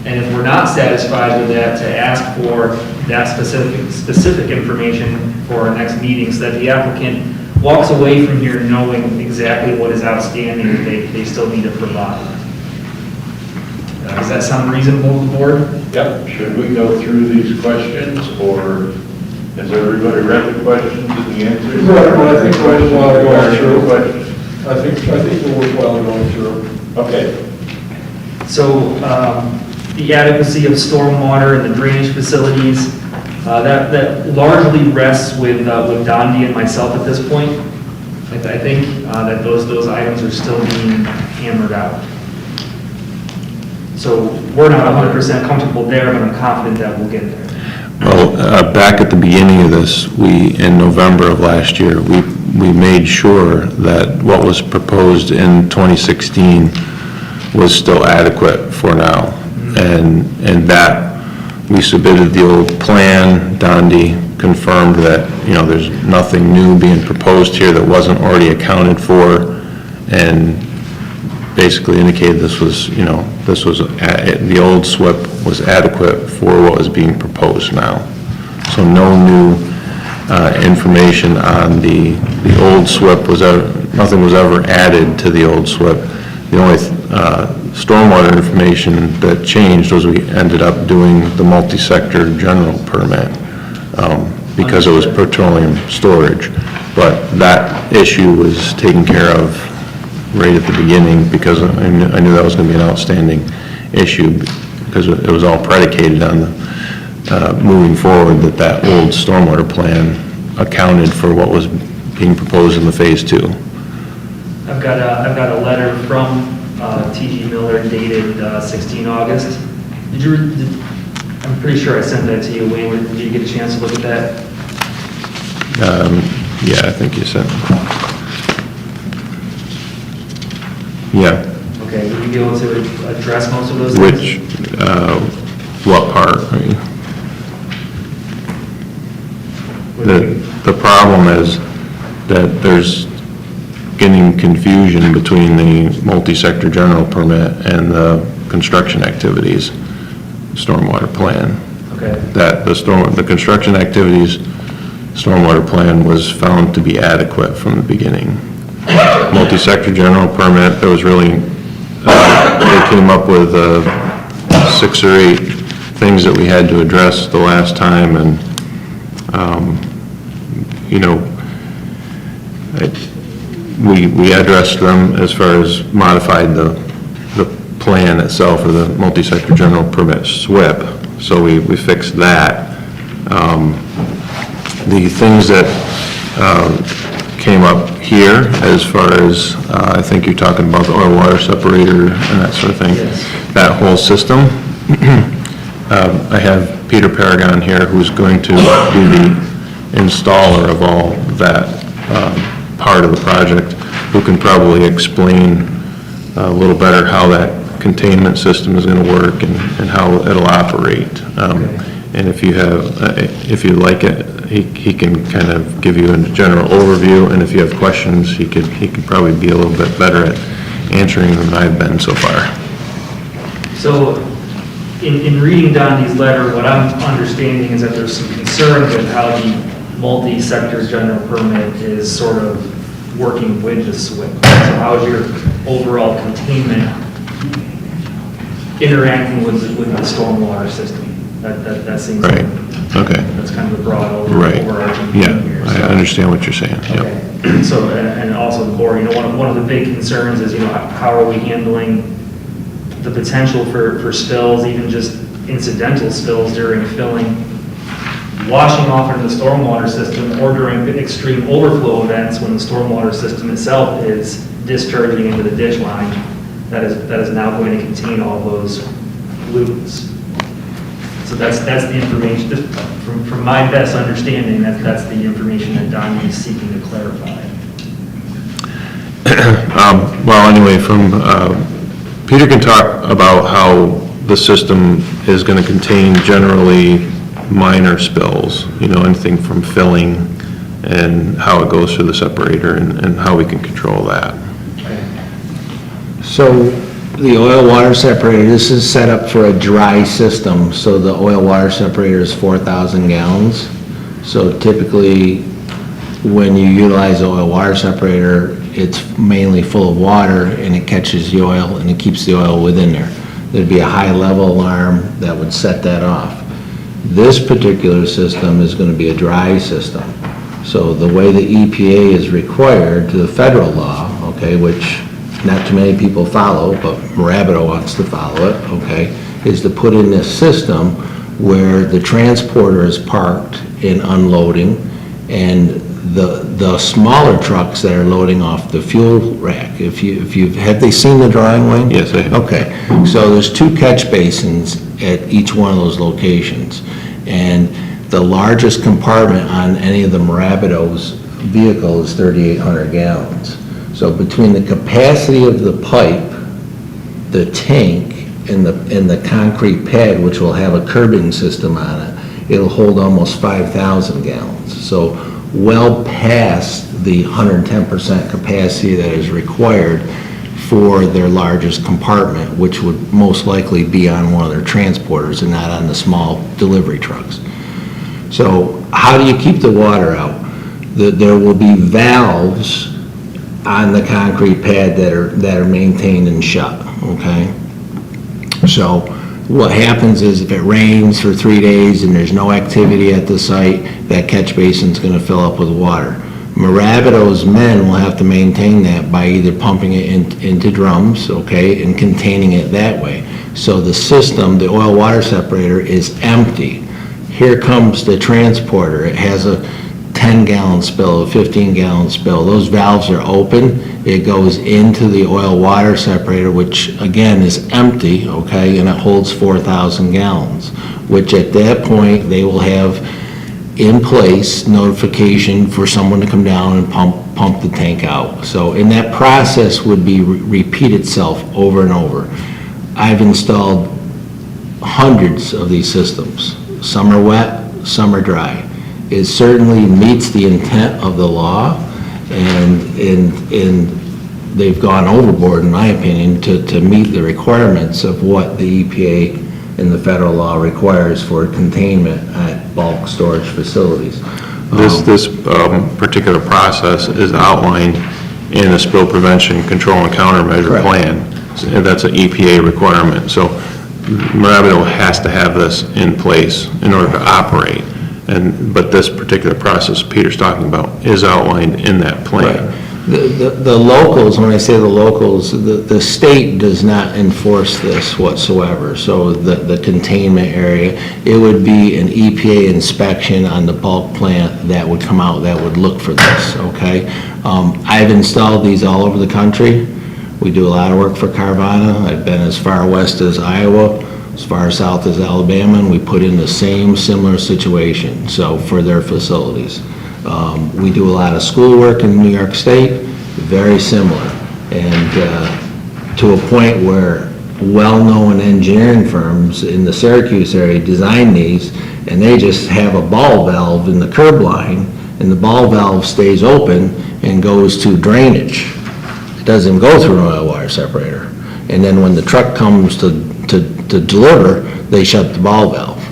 And if we're not satisfied with that, to ask for that specific information for our next meeting so that the applicant walks away from here knowing exactly what is outstanding that they still need to provide. Does that sound reasonable to the board? Yep. Should we go through these questions, or has everybody read the questions and the answers? Right, well, I think we're worthwhile going through. Questions. I think we're worthwhile going through. Okay. So, the adequacy of stormwater and the drainage facilities, that largely rests with Dondi and myself at this point. I think that those items are still being hammered out. So we're not 100% comfortable there, but I'm confident that we'll get there. Well, back at the beginning of this, in November of last year, we made sure that what was proposed in 2016 was still adequate for now. And that, we submitted the old plan, Dondi confirmed that, there's nothing new being proposed here that wasn't already accounted for, and basically indicated the old SWIP was adequate for what was being proposed now. So no new information on the old SWIP nothing was ever added to the old SWIP. The only stormwater information that changed was we ended up doing the multi-sector general permit because it was petroleum storage. But that issue was taken care of right at the beginning because I knew that was going to be an outstanding issue because it was all predicated on moving forward that old stormwater plan accounted for what was being proposed in the phase 2. I've got a letter from T.G. Miller dated 16 August. I'm pretty sure I sent that to you, Wayne. Did you get a chance to look at that? Yeah, I think you said. Yeah. Okay, would you be able to address most of those Which, things? what part? The problem is that there's getting confusion between the multi-sector general permit and the construction activities stormwater plan. Okay. That the construction activities stormwater plan was found to be adequate from the beginning. Multi-sector general permit, there was really, they came up with 6 or 8 things that we had to address the last time, and we addressed them as far as modified the plan itself, or the multi-sector general permit SWIP, so we fixed that. The things that came up here, as far as, I think you're talking about the oil water separator and that sort of thing, Yes. that whole system. I have Peter Paragon here, who's going to be the installer of all that part of the project, who can probably explain a little better how that containment system is going to work and how it'll operate. And if you like it, he can kind of give you a general overview, and if you have questions, he could probably be a little bit better at answering than I've been so far. So, in reading Donnie's letter, what I'm understanding is that there's some concern with how the multi-sector general permit is sort of working with the SWIP. So how is your overall containment interacting with the stormwater system? That seems Right, like, okay. that's kind of a broad Right, overarching thing yeah, here. I understand what you're saying, yep. Okay. So, and also, Corey, one of the big concerns is, how are we handling the potential for spills, even just incidental spills during filling, washing off into the stormwater system, or during extreme overflow events when the stormwater system itself is discharging into the ditch line that is now going to contain all those pollutants. So that's the information, from my best understanding, that's the information that Donnie is seeking to clarify. Well, anyway, Peter can talk about how the system is going to contain generally minor spills, anything from filling and how it goes through the separator and how we can control that. So the oil water separator, this is set up for a dry system, so the oil water separator is 4,000 gallons. So typically, when you utilize the oil water separator, it's mainly full of water and it catches the oil and it keeps the oil within there. There'd be a high level alarm that would set that off. This particular system is going to be a dry system. So the way the EPA is required to the federal law, okay, which not too many people follow, but Marabito wants to follow it, okay, is to put in this system where the transporter is parked in unloading, and the smaller trucks that are loading off the fuel rack. Have they seen the drawing, Wayne? Yes, they have. Okay, so there's 2 catch basins at each one of those locations, and the largest compartment on any of the Marabito's vehicle is 3,800 gallons. So between the capacity of the pipe, the tank, and the concrete pad, which will have a curbing system on it, it'll hold almost 5,000 gallons. So well past the 110% capacity that is required for their largest compartment, which would most likely be on one of their transporters and not on the small delivery trucks. So how do you keep the water out? There will be valves on the concrete pad that are maintained and shut, okay? So what happens is if it rains for 3 days and there's no activity at the site, that catch basin's gonna fill up with water. Marabito's men will have to maintain that by either pumping it into drums, okay, and containing it that way. So the system, the oil water separator, is empty. Here comes the transporter. It has a 10-gallon spill, a 15-gallon spill. Those valves are open. It goes into the oil water separator, which again is empty, okay, and it holds 4,000 gallons, which at that point they will have in place notification for someone to come down and pump the tank out. So, and that process would be repeat itself over and over. I've installed hundreds of these systems. Some are wet, some are dry. It certainly meets the intent of the law, and they've gone overboard, in my opinion, to meet the requirements of what the EPA and the federal law requires for containment at bulk storage facilities. This particular process is outlined in the spill prevention control and countermeasure plan. So that's an EPA requirement. So Marabito has to have this in place in order to operate. But this particular process Peter's talking about is outlined in that plan. Right. The locals, when I say the locals, the state does not enforce this whatsoever. So the containment area, it would be an EPA inspection on the bulk plant that would come out, that would look for this, okay? I've installed these all over the country. We do a lot of work for Carvana. I've been as far west as Iowa, as far south as Alabama, and we put in the same similar situation, so for their facilities. We do a lot of school work in New York State, very similar, and to a point where well-known engineering firms in the Syracuse area design these, and they just have a ball valve in the curb line, and the ball valve stays open and goes to drainage. It doesn't go through an oil water separator. And then when the truck comes to deliver, they shut the ball valve.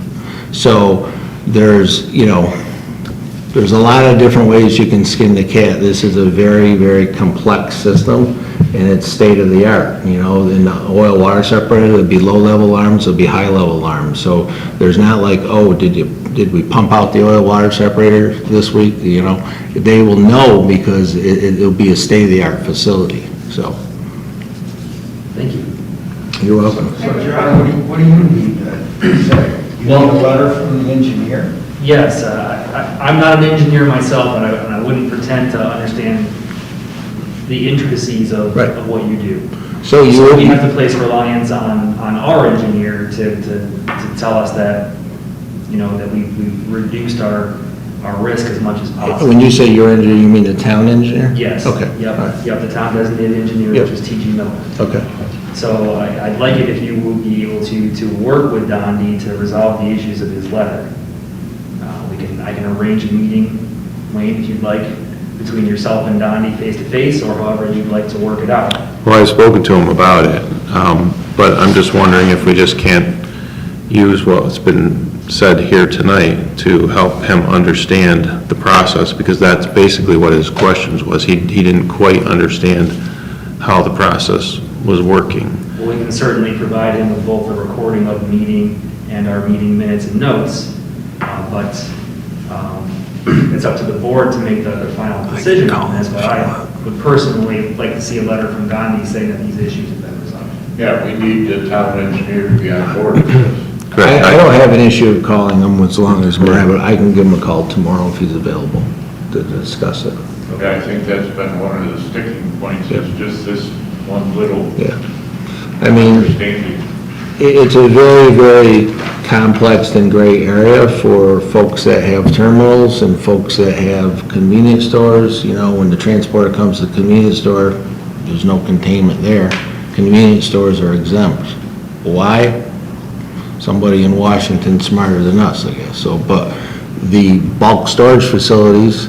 So there's, there's a lot of different ways you can skin the cat. This is a very, very complex system, and it's state-of-the-art. In the oil water separator, there'll be low-level alarms, there'll be high-level alarms. So there's not like, oh, did we pump out the oil water separator this week? They will know because it'll be a state-of-the-art facility, so. Thank you. You're welcome. So John, what do you need to say? You need a letter from the engineer? Yes, I'm not an engineer myself, and I wouldn't pretend to understand the intricacies of what you do. So we have to place reliance on our engineer to tell us that, that we've reduced our risk as much as possible. When you say your engineer, you mean the town engineer? Yes. Okay. Yep, the town designated engineer, which is T.G. Miller. Okay. So I'd like it if you would be able to work with Dondi to resolve the issues of his letter. I can arrange a meeting, Wayne, if you'd like, between yourself and Dondi face-to-face, or however you'd like to work it out. Well, I've spoken to him about it, but I'm just wondering if we just can't use what's been said here tonight to help him understand the process, because that's basically what his questions was. He didn't quite understand how the process was working. Well, we can certainly provide him with both the recording of the meeting and our meeting minutes and notes, but it's up to the board to make the final decision on this, but I would personally like to see a letter from Gandhi saying that these issues have been resolved. Yeah, we need the town engineer to be on board with this. I don't have an issue of calling him as long as I can give him a call tomorrow if he's available to discuss it. Okay, I think that's been one of the sticking points, is just this one little I mean, understanding. it's a very, very complex and gray area for folks that have terminals and folks that have convenience stores. When the transporter comes to the convenience store, there's no containment there. Convenience stores are exempt. Why? Somebody in Washington smarter than us, I guess. So, but the bulk storage facilities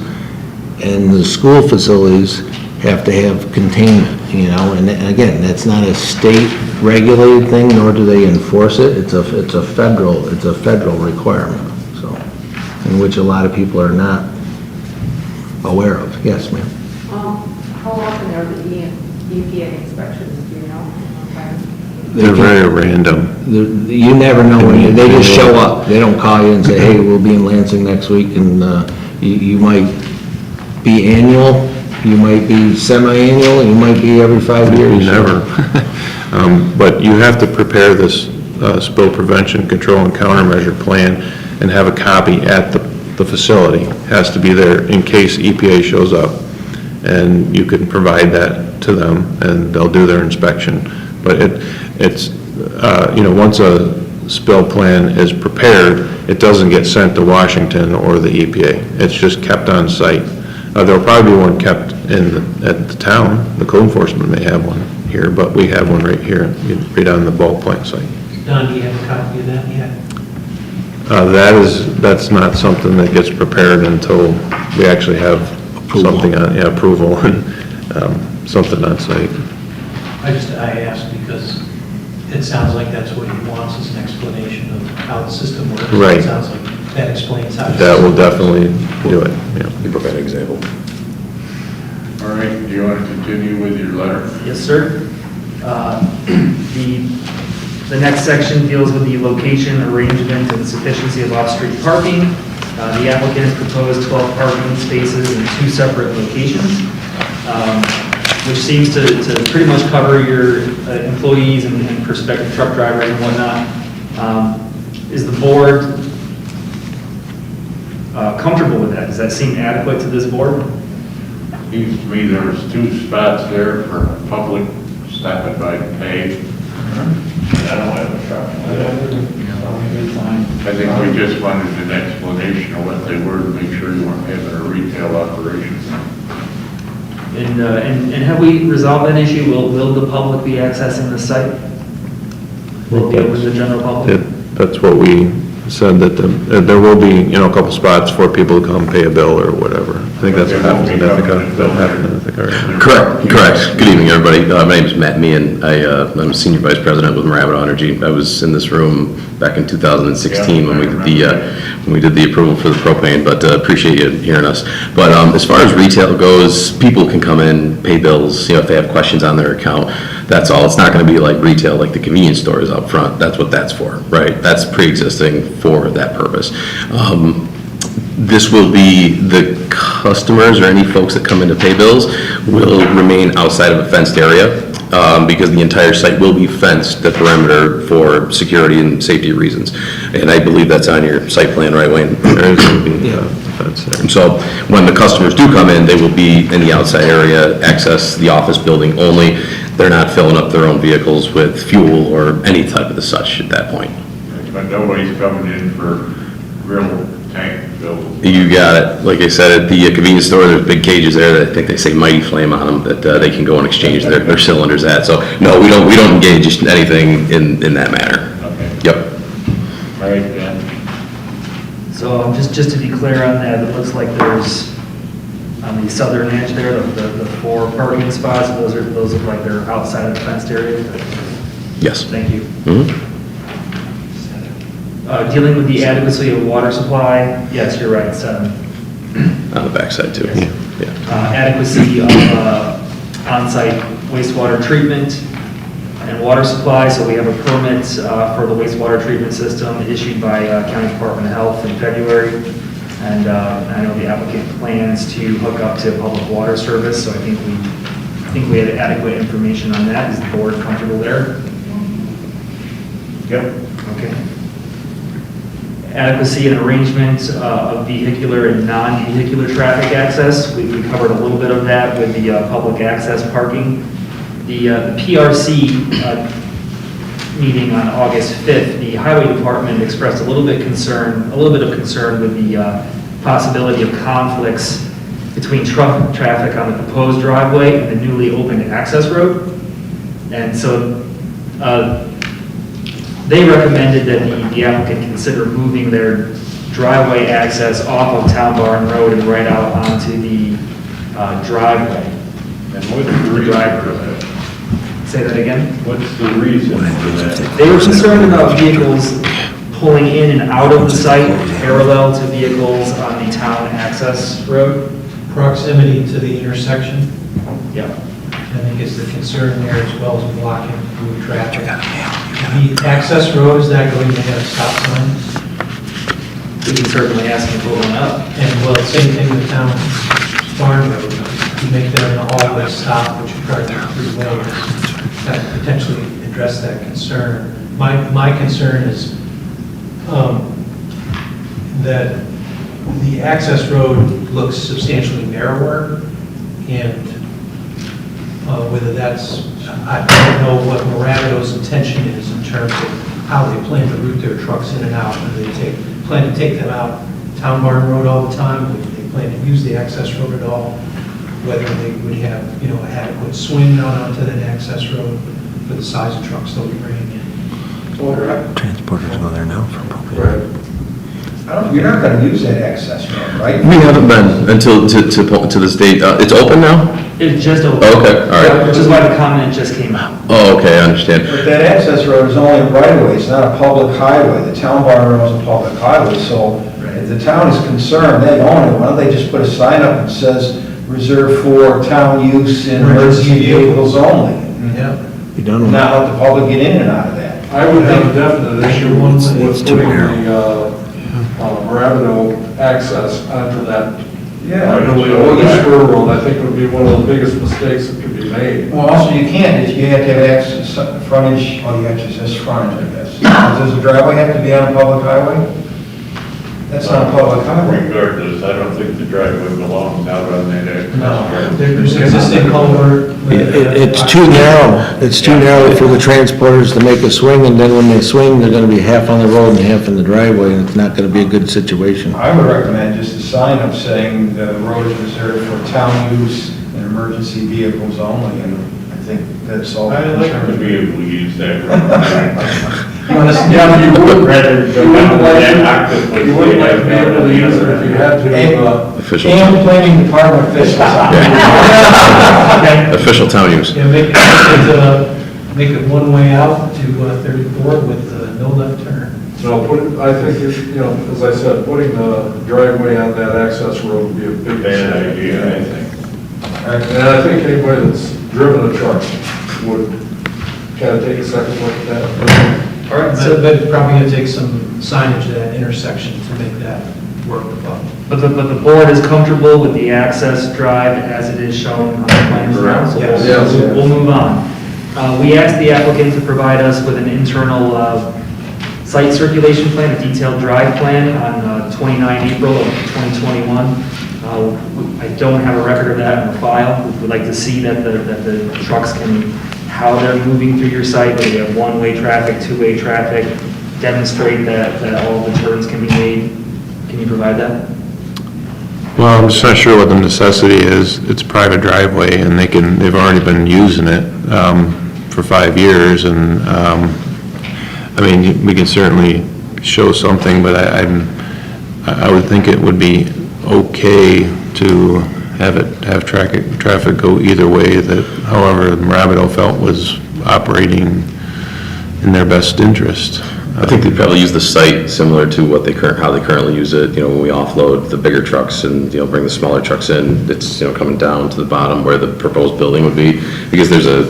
and the school facilities have to have containment, and again, that's not a state regulated thing, nor do they enforce it. It's a federal requirement, so, in which a lot of people are not aware of. Yes, ma'am. How often are the EPA inspections, do you know? They're very random. You never know when they just show up. They don't call you and say, hey, we'll be in Lansing next week, and you might be annual, you might be semi-annual, you might be every 5 years. Never. But you have to prepare this spill prevention, control, and countermeasure plan and have a copy at the facility. Has to be there in case EPA shows up, and you can provide that to them, and they'll do their inspection. But it's once a spill plan is prepared, it doesn't get sent to Washington or the EPA. It's just kept on site. There'll probably be one kept at the town. The code enforcement may have one here, but we have one right here, right on the bulk plant site. Don, do you have a copy of that yet? That's not something that gets prepared until we actually have something on, approval and something on site. I asked because it sounds like that's what he wants, is an explanation of how the system works. Right. It sounds like that explains how. That will definitely do it, yeah. You provide an example. All right, do you want to continue with your letter? Yes, sir. The next section deals with the location, arrangement, and sufficiency of off-street parking. The applicant has proposed 12 parking spaces in 2 separate locations, which seems to pretty much cover your employees and prospective truck drivers and whatnot. Is the board comfortable with that? Does that seem adequate to this board? Seems to me there's 2 spots there for public stopping by to pay. I don't have a problem with that. I think we just wanted an explanation of what they were to make sure you weren't having a retail operation. And have we resolved that issue? Will the public be accessing the site? will be open to the general public. That's what we said, that there will be, a couple spots for people to come pay a bill or whatever. I think that's what happened in Ithaca. Correct. Good evening, everybody. My name is Matt Meehan. I'm Senior Vice President with Moravito Energy. I was in this room back in 2016 when we did the approval for the propane, but appreciate you hearing us. But as far as retail goes, people can come in, pay bills, if they have questions on their account. That's all. It's not going to be like retail, like the convenience stores up front. That's what that's for, right? That's pre-existing for that purpose. This will be the customers or any folks that come in to pay bills will remain outside of a fenced area because the entire site will be fenced, the perimeter, for security and safety reasons. And I believe that's on your site plan, right, Wayne? So when the customers do come in, they will be in the outside area, access the office building only. They're not filling up their own vehicles with fuel or any type of the such at that point. But nobody's coming in for real tank fills. You got it. Like I said, at the convenience store, there's big cages there that I think they say Mighty Flame on them that they can go and exchange their cylinders at. So no, we don't engage in anything in that manner. Okay. Yep. All right, Ben. So just to be clear on that, it looks like there's, on the southern edge there, the 4 parking spots, those look like they're outside of the fenced area? Yes. Thank you. Mm-hmm. Dealing with the adequacy of water supply, yes, you're right, 7. On the backside too. Yeah. Adequacy of on-site wastewater treatment and water supply, so we have a permit for the wastewater treatment system issued by County Department of Health in February, and I know the applicant plans to hook up to public water service, so I think we had adequate information on that. Is the board comfortable there? Yep. Okay. Adequacy and arrangement of vehicular and non-vehicular traffic access. We covered a little bit of that with the public access parking. The PRC meeting on August 5th, the Highway Department expressed a little bit of concern with the possibility of conflicts between truck traffic on the proposed driveway and the newly opened access road. And so they recommended that the applicant consider moving their driveway access off of Town Barn Road and right out onto the driveway. And what's the reason for that? Say that again? What's the reason for that? They were concerned about vehicles pulling in and out of the site parallel to vehicles on the town access road. Proximity to the intersection, Yeah. I think is the concern there, as well as blocking through traffic. The access road, is that going to have stop signs? We can certainly ask them to pull one up. And well, same thing with Town Barn Road, you make that an all-way stop, which would probably be 3 ways. That could potentially address that concern. My concern is that the access road looks substantially narrower, and whether that's, I don't know what Moravito's intention is in terms of how they plan to route their trucks in and out. Whether they plan to take them out Town Barn Road all the time, whether they plan to use the access road at all, whether they would have, adequate swing out onto that access road for the size of trucks they'll be bringing in. Transporters go there now for Right. You're not gonna use that access road, right? We haven't been until to this date. It's open now? It's just open. Okay, all right. Which is why the comment just came out. Oh, okay, I understand. But that access road is only a right-of-way, it's not a public highway. The Town Barn Road is a public highway, so if the town is concerned, they own it, why don't they just put a sign up that says, reserved for town use in emergency vehicles only? Yeah. Not let the public get in and out of that. I would have a definite issue with putting the Moravito access onto that. Road, I think would be one of the biggest mistakes that could be made. Well, also you can't, you have to have access, frontage, you have to say frontage, I guess. Does the driveway have to be on a public highway? That's not a public highway. Regardless, I don't think the driveway belongs out on that access. No, there's existing culvert. It's too narrow. It's too narrow for the transporters to make a swing, and then when they swing, they're gonna be half on the road and half in the driveway, and it's not gonna be a good situation. I would recommend just a sign up saying the road is reserved for town use in emergency vehicles only, and I think that's all. I like to be able to use that. Yeah, but you wouldn't, Rather you wouldn't like than to, octopus. you wouldn't like to be able to use it if you had to, Official And town, planning department officials. official town use. Yeah, make it one way out to 34 with no left turn. no, I think, you know, as I said, putting the driveway on that access road would be a big Bad mistake. idea, I think. And I think anybody that's driven a truck would kind of take a second look at that. All right, so but it's probably going to take some signage at that intersection to make that workable. But the board is comfortable with the access drive as it is shown on the plans now, so Yes. we'll move on. We asked the applicant to provide us with an internal site circulation plan, a detailed drive plan on 29 April of 2021. I don't have a record of that in the file. We'd like to see that the trucks can, how they're moving through your site, whether you have one-way traffic, two-way traffic, demonstrate that all the turns can be made. Can you provide that? Well, I'm just not sure what the necessity is. It's a private driveway, and they've already been using it for 5 years, and, I mean, we can certainly show something, but I would think it would be okay to have traffic go either way, that however Rabideau felt was operating in their best interest. I think they probably use the site similar to how they currently use it. You know, when we offload the bigger trucks and, you know, bring the smaller trucks in, it's, you know, coming down to the bottom where the proposed building would be, because there's a,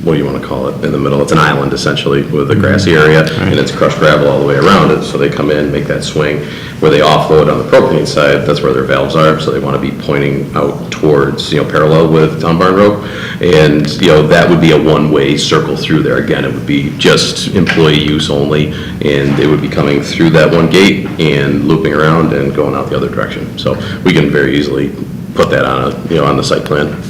what do you want to call it, in the middle, it's an island essentially with a grassy area, and it's crushed gravel all the way around it, so they come in, make that swing. Where they offload on the propane side, that's where their valves are, so they want to be pointing out towards, you know, parallel with Town Barn Road, and, you know, that would be a one-way circle through there. Again, it would be just employee use only, and they would be coming through that one gate and looping around and going out the other direction. So we can very easily put that on on the site plan.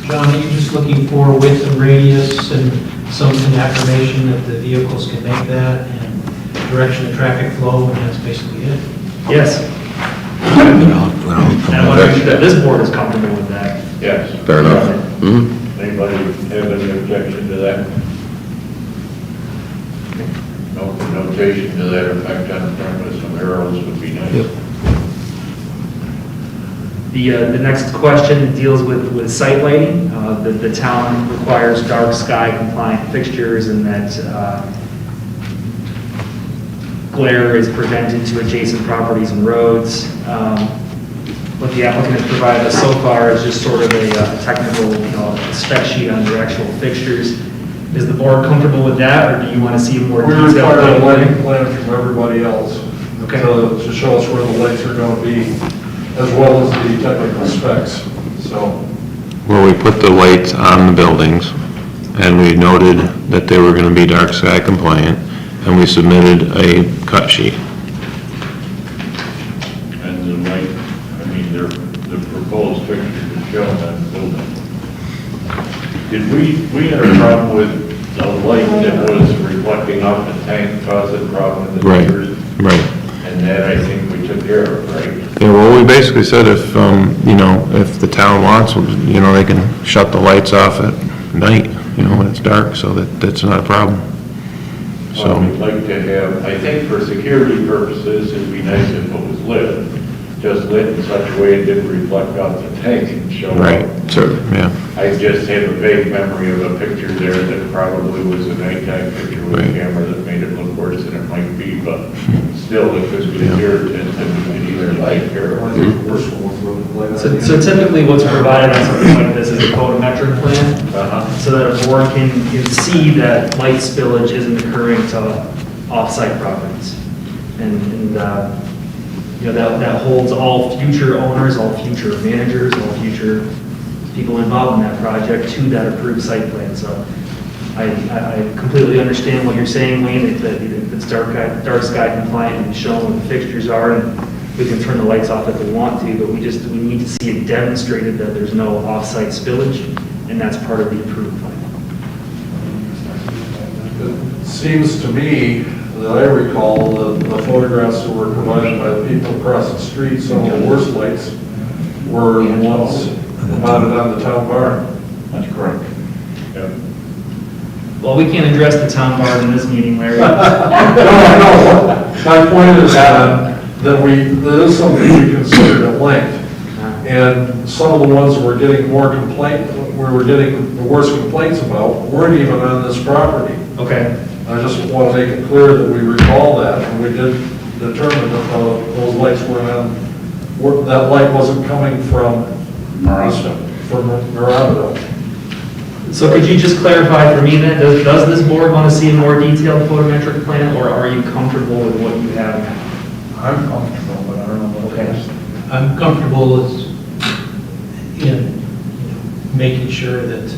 John, are you just looking for width and radius and some affirmation that the vehicles can make that and direction of traffic flow, and that's basically it? Yes. And I want to make sure that this board is comfortable with that. Yes. Fair enough. Anybody have any objection to that? No notation to that effect on the front with some arrows would be nice. The next question deals with site lighting. The town requires dark sky compliant fixtures, and that glare is prevented to adjacent properties and roads. What the applicant has provided us so far is just sort of a technical, spec sheet on the actual fixtures. Is the board comfortable with that, or do you want to see a more We detailed require a lighting plan? plan from everybody else Okay. to show us where the lights are going to be, as well as the technical specs, so. Where we put the lights on the buildings, and we noted that they were going to be dark sky compliant, and we submitted a cut sheet. And the light, the proposed fixture is shown on the building. Did we had a problem with the light that was reflecting off the tank caused a problem with the Right, neighbors? right. And that I think we took care of, right? Yeah, well, we basically said if, if the town wants, they can shut the lights off at night, when it's dark, so that's not a problem. So we'd like to have, I think for security purposes, it'd be nice if it was lit, just lit in such a way it didn't reflect off the tank and show up. Right, so, yeah. I just have a vague memory of a picture there that probably was a nighttime picture with a Right. camera that made it look worse than it might be, but still, it could be irritant and we could either like or. So typically what's provided on something like this is a photometric plan, so that a board can see that light spillage isn't occurring to off-site properties. And that holds all future owners, all future managers, all future people involved in that project to that approved site plan. So I completely understand what you're saying, Wayne, that if it's dark sky compliant and shown what the fixtures are, and we can turn the lights off if we want to, but we need to see it demonstrated that there's no off-site spillage, and that's part of the approved plan. It seems to me that I recall the photographs that were provided by the people across the street, some of the worst lights were the ones mounted on the town barn. That's correct. Well, we can't address the town barn in this meeting, Larry. No, I know. My point is that there is something we considered at length. And some of the ones we're getting the worst complaints about weren't even on this property. Okay. I just want to make it clear that we recall that, and we did determine that those lights were that light wasn't coming from Mirabito. So could you just clarify for me then, does this board want to see a more detailed photometric plan, or are you comfortable with what you have now? I'm comfortable, but I don't know what else. I'm comfortable in making sure that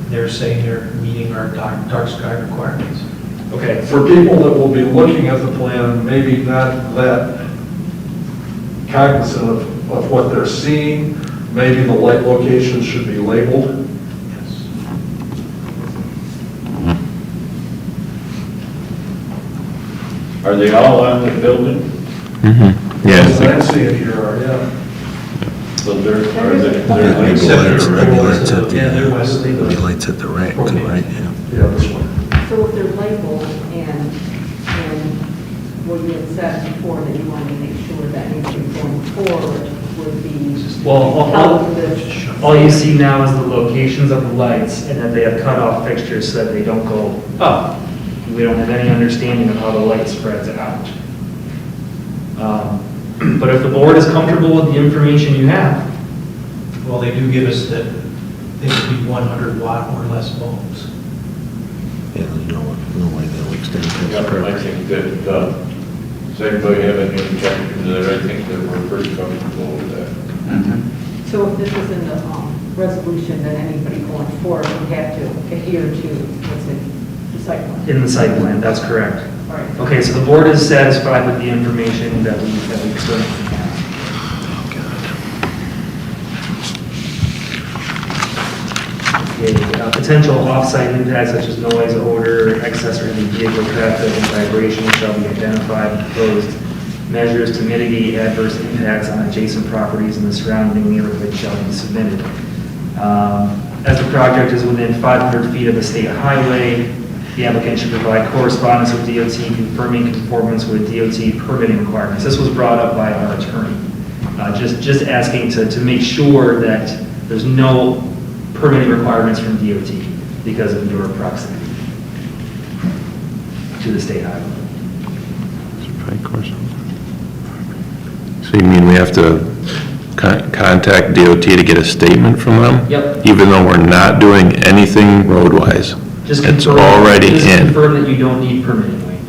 they're saying they're meeting our dark sky requirements. Okay. For people that will be looking at the plan, maybe not that cognizant of what they're seeing, maybe the light locations should be labeled. Are they all on the building? Yes. I see it here, yeah. So there's lights at the rack, right? Yeah, this one. So if they're labeled and what you had said before, that you wanted to make sure that anything going forward would be Well, held to this. all you see now is the locations of the lights, and that they have cutoff fixtures so that they don't go up. We don't have any understanding of how the light spreads out. But if the board is comfortable with the information you have, Well, they do give us that they would be 100 watt or less bulbs. I think that, does anybody have any objection to that? I think that we're pretty comfortable with that. So if this is in the resolution, then anybody going forward would have to adhere to what's in the site plan. in the site plan, that's correct. All right. Okay, so the board is satisfied with the information that we currently have. Okay, potential off-site impacts such as noise, odor, excess or any vehicle traffic and vibration shall be identified and proposed. Measures to mitigate adverse impacts on adjacent properties in the surrounding neighborhood shall be submitted. As the project is within 500 feet of a state highway, the applicant should provide correspondence with DOT confirming conformance with DOT permitting requirements. This was brought up by our attorney. Just asking to make sure that there's no permitting requirements from DOT because of your proximity to the state highway. So you mean we have to contact DOT to get a statement from them? Yep. Even though we're not doing anything road-wise? Just It's confirm- already just in. confirm that you don't need permitting, Wayne.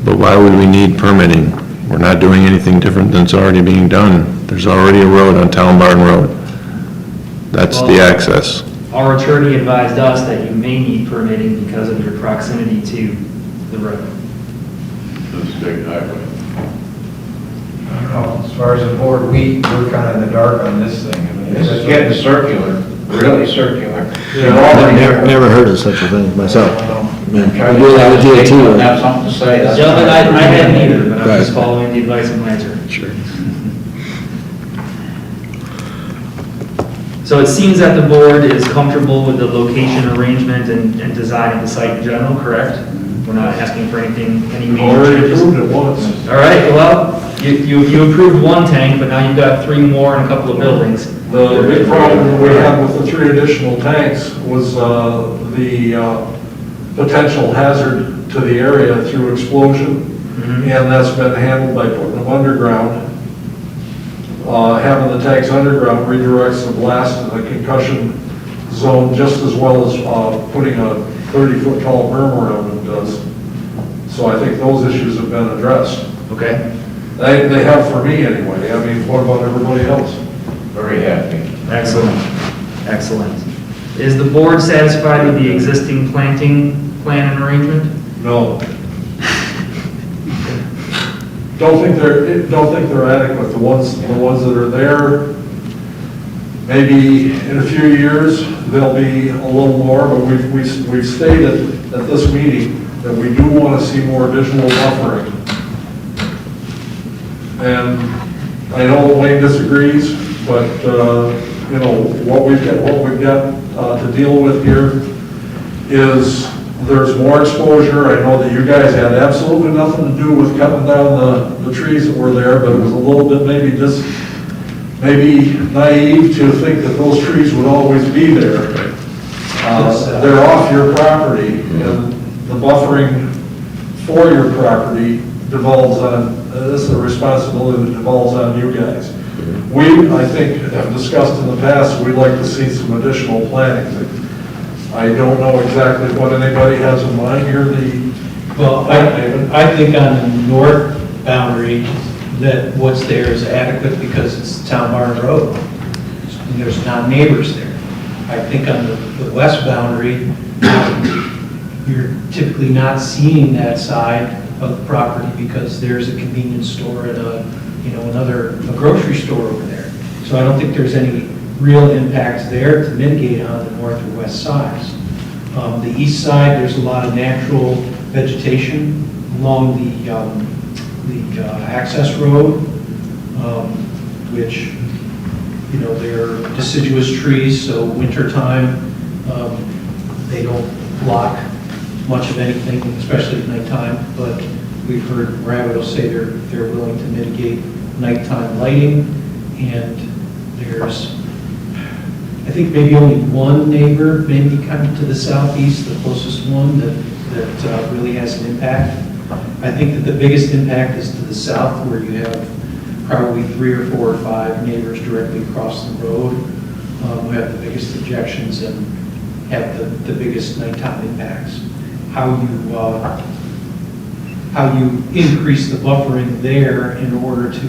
But why would we need permitting? We're not doing anything different than it's already being done. There's already a road on Town Barn Road. That's the Well- access. Our attorney advised us that you may need permitting because of your proximity to the road. The state highway. I don't know, as far as the board, we're kind of in the dark on this thing. I mean, This is getting circular, really circular. Never heard of such a thing myself. I mean, Try to we do that with DOT, right? have something to say. that's Gentlemen, I fine. hadn't either, but I'm just Right. following the advice of my attorney. Sure. So it seems that the board is comfortable with the location arrangement and design of the site in general, correct? We're not asking for anything, any major Already changes? approved it once. All right, well, you approved one tank, but now you've got 3 more and a couple of buildings. The big problem we had with the 3 additional tanks was the potential hazard to the area through explosion, and that's been handled by putting them underground. Having the tanks underground redirects the blast in the concussion zone just as well as putting a 30-foot tall berm around them does. So I think those issues have been addressed. Okay. They have for me anyway. I mean, what about everybody else? Very happy. Excellent, excellent. Is the board satisfied with the existing planting plan and arrangement? No. Don't think they're adequate. The ones that are there, maybe in a few years, they'll be a little more, but we've stated at this meeting that we do want to see more visual buffering. And I know Wayne disagrees, but, you know, what we've got to deal with here is there's more exposure. I know that you guys had absolutely nothing to do with cutting down the trees that were there, but it was a little bit maybe naive to think that those trees would always be there. They're off your property, and the buffering for your property devolves on, this is a responsibility that devolves on you guys. We, I think, have discussed in the past, we'd like to see some additional planting. I don't know exactly what anybody has in mind here, Well, I think on the north boundary, that what's there is adequate because it's Town Barn Road. And there's not neighbors there. I think on the west boundary, you're typically not seeing that side of the property because there's a convenience store and a grocery store over there. So I don't think there's any real impacts there to mitigate on the north or west sides. The east side, there's a lot of natural vegetation along the access road, which, you know, they're deciduous trees, so wintertime, they don't block much of anything, especially at nighttime, but we've heard Rabbit say they're willing to mitigate nighttime lighting, and there's, I think maybe only one neighbor, maybe kind of to the southeast, the closest one that really has an impact. I think that the biggest impact is to the south, where you have probably 3 or 4 or 5 neighbors directly across the road who have the biggest objections and have the biggest nighttime impacts. How you increase the buffering there in order to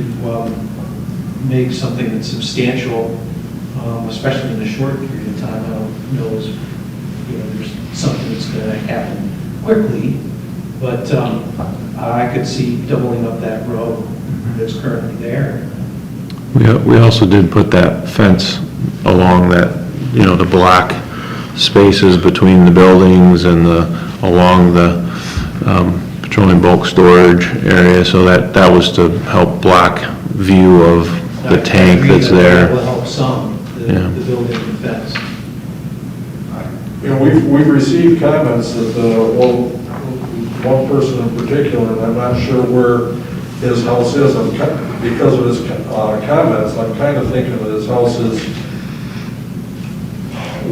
make something that's substantial, especially in a short period of time. I don't know as, you know, there's something that's going to happen quickly, but I could see doubling up that road that's currently there. We also did put that fence along that, you know, to block spaces between the buildings and along the petroleum bulk storage area, so that was to help block view of the tank that's there. That will help some, the building and fence. You know, we've received comments that, well, one person in particular, and I'm not sure where his house is, because of his comments, I'm kind of thinking that his house is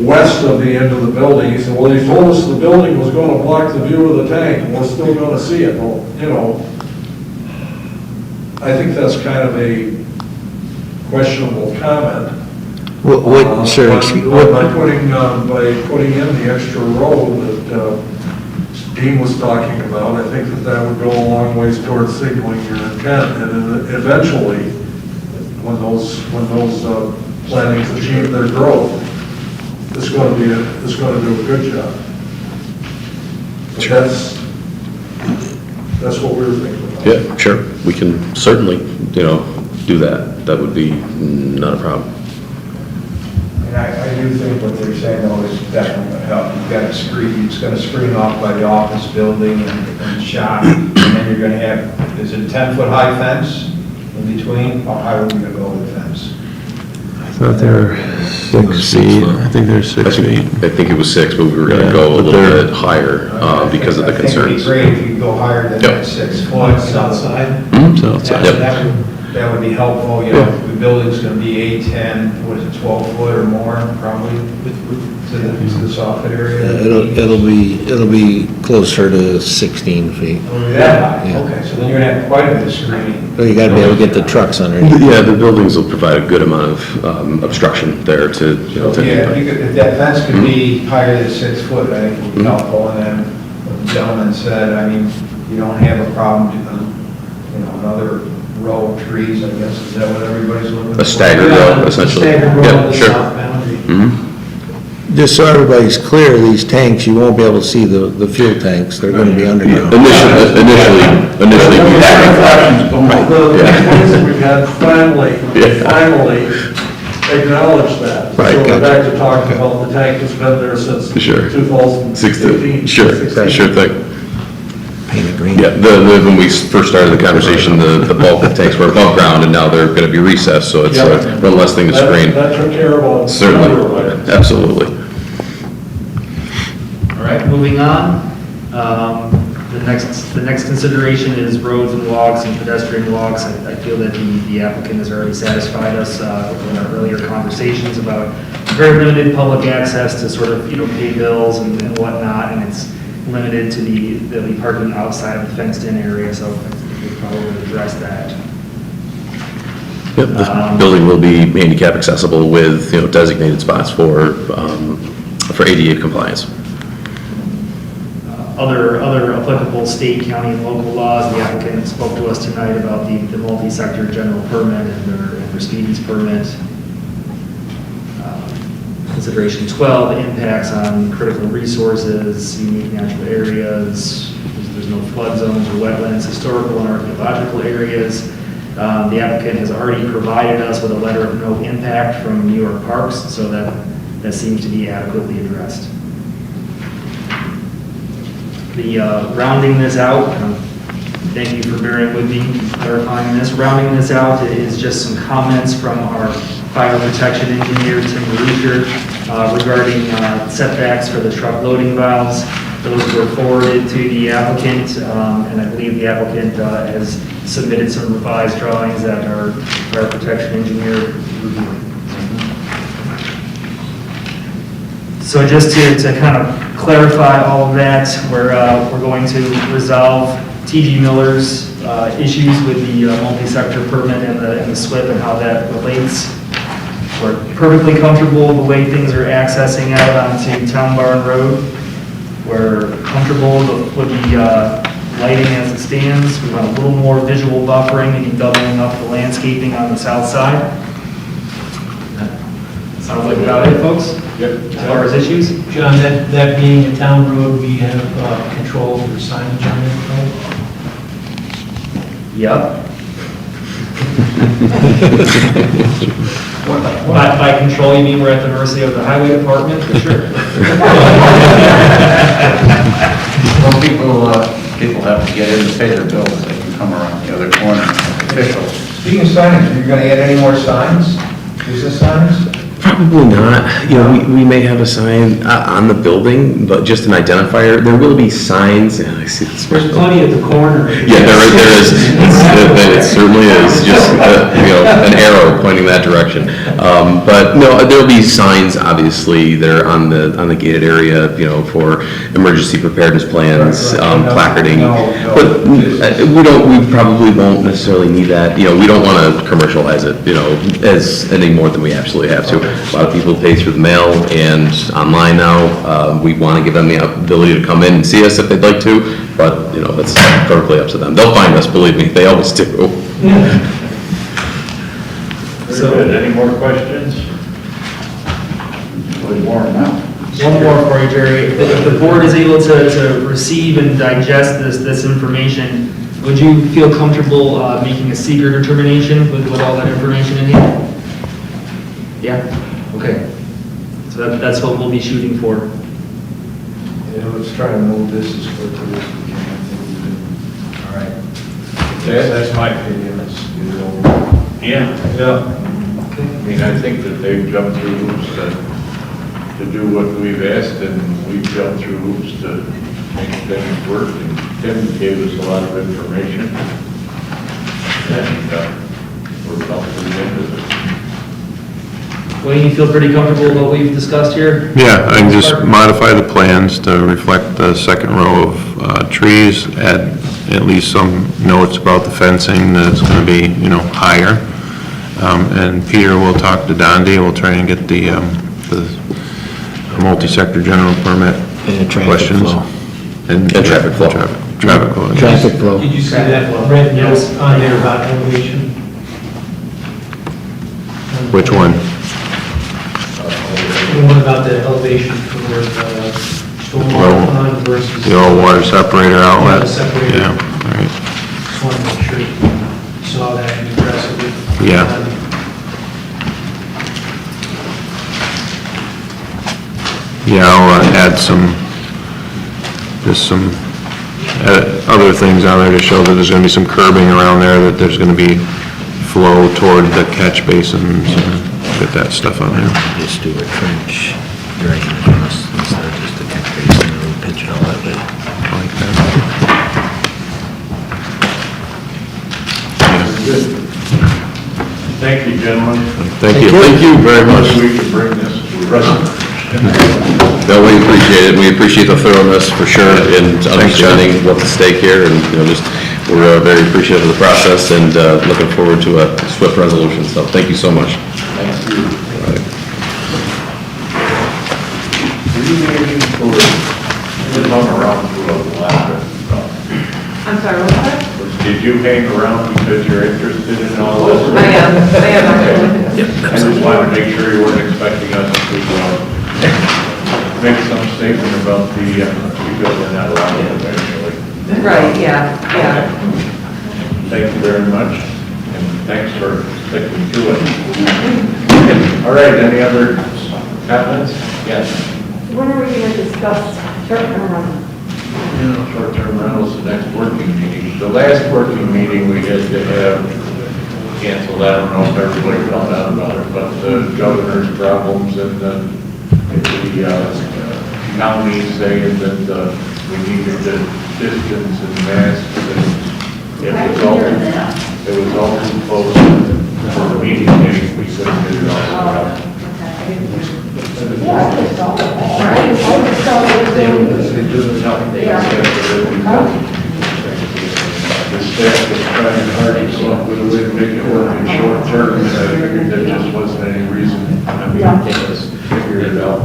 west of the end of the building. He said, well, he told us the building was going to block the view of the tank, and we're still going to see it. Well, you know, I think that's kind of a questionable comment. Sir, By putting in the extra road that Dean was talking about, I think that would go a long ways towards signaling your intent, and eventually, when those plantings achieve their growth, it's going to do a good job. But that's what we were thinking about. Yeah, sure. We can certainly, you know, do that. That would be not a problem. And I do think what they're saying, though, is definitely going to help. You've got a screen, it's going to screen off by the office building and shop, and then you're going to have, is it a 10-foot high fence in between? How high are we going to go with the fence? I thought they were 6 feet. I think they're 6 feet. I think it was 6, but we were going to go a little bit higher because of the concerns. I think it'd be great if you could go higher than that 6 foot. Outside. Outside. That would be helpful, you know, the building's gonna be 8, 10, what is it, 12 foot or more, probably, to the soffit area. It'll be closer to 16 feet. Oh, that high, Yeah. okay, so then you're gonna have quite a bit of screening. Well, you gotta be able to get the trucks underneath. Yeah, the buildings will provide a good amount of obstruction there to, you know, So, to. yeah, if that fence could be higher than 6 foot, I think it would be helpful, and then what the gentleman said, I mean, you don't have a problem, you know, another row of trees, I guess, is that what everybody's looking for? A staggered row, essentially. Staggered row Yeah, on the sure. south boundary. Mhm. Just so everybody's clear, these tanks, you won't be able to see the fuel tanks. They're gonna be underground. Initially. We've had finally acknowledged that. Right, So we're gotcha. back to talking about the tank that's been there since Sure. 2015. 16, sure thing. paint it green. Yeah, when we first started the conversation, the bulk of tanks were above ground, and now they're gonna be recessed, so it's one less thing to screen. That took care of a number of Certainly, items. absolutely. All right, moving on. The next consideration is roads and walks and pedestrian walks. I feel that the applicant has already satisfied us in our earlier conversations about very limited public access to sort of, pay bills and whatnot, and it's limited to the parking outside of the fenced-in area, so I think we'll probably address that. Yep, the building will be handicap accessible with, designated spots for ADA compliance. Other applicable state, county, and local laws. The applicant spoke to us tonight about the multi-sector general permit and their speedies permit. Consideration 12, impacts on critical resources, unique natural areas. There's no flood zones or wetlands, historical and archaeological areas. The applicant has already provided us with a letter of no impact from New York Parks, so that seems to be adequately addressed. Rounding this out, thank you for bearing with me, clarifying this. Rounding this out is just some comments from our fire protection engineer, Tim Reacher, regarding setbacks for the truck loading valves. Those were forwarded to the applicant, and I believe the applicant has submitted some revised drawings that our fire protection engineer reviewed. So just to kind of clarify all of that, we're going to resolve T.G. Miller's issues with the multi-sector permit and the SWIP and how that relates. We're perfectly comfortable with the way things are accessing out onto Town Barn Road. We're comfortable with the lighting as it stands. We want a little more visual buffering, maybe doubling up the landscaping on the south side. Sounds like about it, folks? Yep. As far as issues? John, that being a town road, we have control over signage on that road? Yep. By control, you mean we're at the mercy of the highway department? For sure. Well, people have to get in to pay their bills, they can come around the other corner, officials. Speaking of signage, are you gonna add any more signs? Business signs? Probably not. We may have a sign on the building, but just an identifier. There will be signs. Yeah, I see this. There's plenty at the corner. Yeah, there is. It certainly is. Just an arrow pointing that direction. But no, there'll be signs. Obviously, that are on the gated area. For emergency preparedness plans, placarding. But we probably won't necessarily need that. We don't want to commercialize it. As any more than we absolutely have to. A lot of people pay through the mail and online now. We want to give them the ability to come in and see us if they'd like to, but, that's perfectly up to them. They'll find us, believe me, they always do. Very good. Any more questions? Really warm now. One more for you, Jerry. If the board is able to receive and digest this information, would you feel comfortable making a seeker determination with all that information in here? Yeah? Okay. So that's what we'll be shooting for. Yeah, let's try to move this as quickly as we can. All right. That's my opinion, let's get it over. Yeah. I think that they've jumped through hoops to do what we've asked, and we've jumped through hoops to make things work, and Tim gave us a lot of information. And we're about to the end of it. Wayne, you feel pretty comfortable with what we've discussed here? Yeah, I can just modify the plans to reflect the second row of trees, add at least some notes about the fencing, that it's going to be, higher. And Peter will talk to Dondi, we'll try and get the multi-sector general permit And traffic questions. flow. And traffic flow. Traffic flow. yes. Traffic flow. Did you see that red note on there about elevation? Which one? The one about the elevation for the stormwater pond versus... The old water separator outlet? Yeah, the separator. Yeah, right. Just want to make sure you saw that and addressed it. Yeah. Yeah, I'll add just some other things on there to show that there's gonna be some curbing around there, that there's gonna be flow toward the catch basins, get that stuff on there. Just do a trench drain across instead of just a catch basin and pitch it all that way. Like that. Thank you, gentlemen. Thank you. Thank you very much. We can bring this to resolution. No, we appreciate it. We appreciate the thoroughness for sure and understanding what's at stake here, and, you know, just, we're very appreciative of the process and looking forward to a swift resolution, so thank you so much. Thank you. I'm sorry, what's that? Did you hang around because you're interested in all this? I am actually. I just wanted to make sure you weren't expecting us to make some statement about because we're not allowed it eventually. Right, yeah. Thank you very much, and thanks for sticking to it. All right, any other comments? Yes. When are we going to discuss short-term rentals? Short-term rentals, the next working meeting. The last working meeting, we had to have canceled. I don't know if everybody found out about it, but the governor's problems and the county saying that we needed the distance and masks, and it was all too close for the meeting date. We couldn't get it all out. The staff was trying hard to come up with a way to make it work in short term, and I figured there just wasn't any reason. I mean, let's figure it out.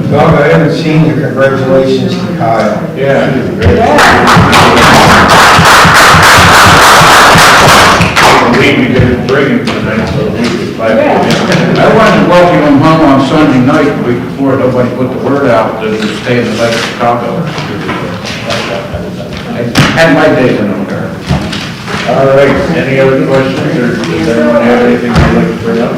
Doug, I haven't seen you. Congratulations to Kyle. Yeah. We didn't bring him tonight, so we could fight. I wanted to welcome him home on Sunday night, the week before, nobody put the word out to stay in the Lake Chicago. I had my days in there. All right, any other questions, or does anyone have anything they'd like to bring up?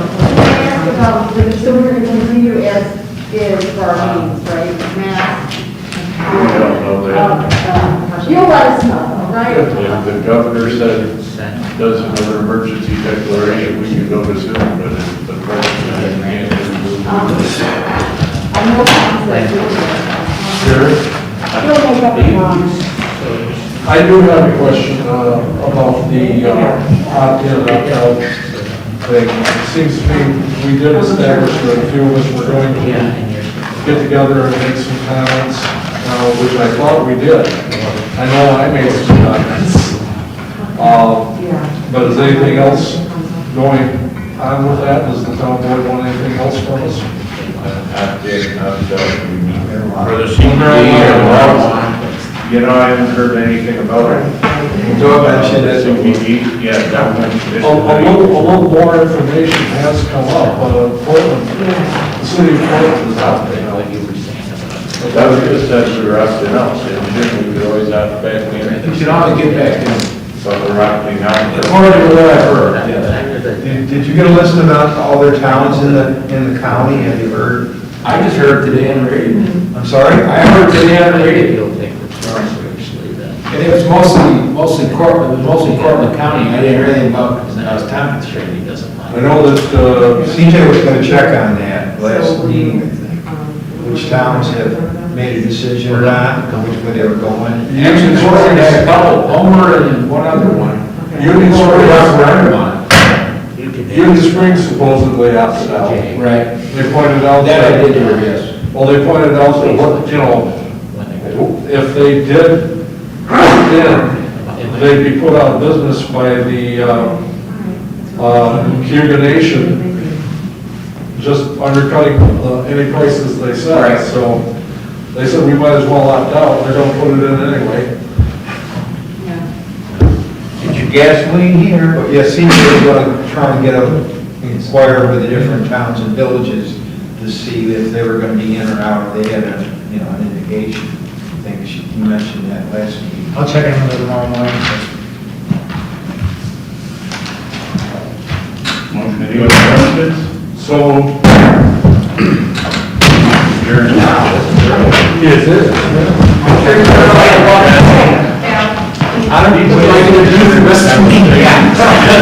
So we're going to continue as is for our meetings, right? Mass. We don't know that. You'll let us know, right? If the governor said, does another emergency declaration, we can go to Zoom, but if the president can't do I know that. Sure. You'll make up the lines. I do have a question about the opt-in, opt-out thing. It seems to me we did establish that a few of us were going to get together and make some comments, which I thought we did. I know I made some comments. But is anything else going on with that? Does the town board want anything else from us? For the senior, you know, I haven't heard anything about it. Doug mentioned it. Yeah, that one. A little more information has come up, Portland, the city of Portland is out there. That was just as we were opting out, and we could always opt back in. You should always get back in. So we're opting out. According to what I've heard. Did you get a list about all their towns in the county? Have you heard? I just heard today on the radio. I'm sorry? I heard today on the radio. And it was mostly Cortland County. I didn't hear anything about Tompkins. I know that CJ was going to check on that last meeting, which towns have made a decision or not, which way they were going. Actually, Cortland had a couple, Homer and one other one. Union Springs supposedly opted out. Right. They pointed out That I did hear, yes. Well, they pointed out that, what, you know, if they did, then they'd be put out of business by the Cuba Nation, just undercutting any prices they set. Right. So they said we might as well opt out. They're going to put it in anyway. Get your gasoline here. But yeah, CJ was going to try and inquire with the different towns and villages to see if they were going to be in or out, or they had an indication. I think you mentioned that last meeting. I'll check in with them tomorrow morning. Any other questions? So, Yes, it is. Yeah. I don't need to do the rest of the meeting.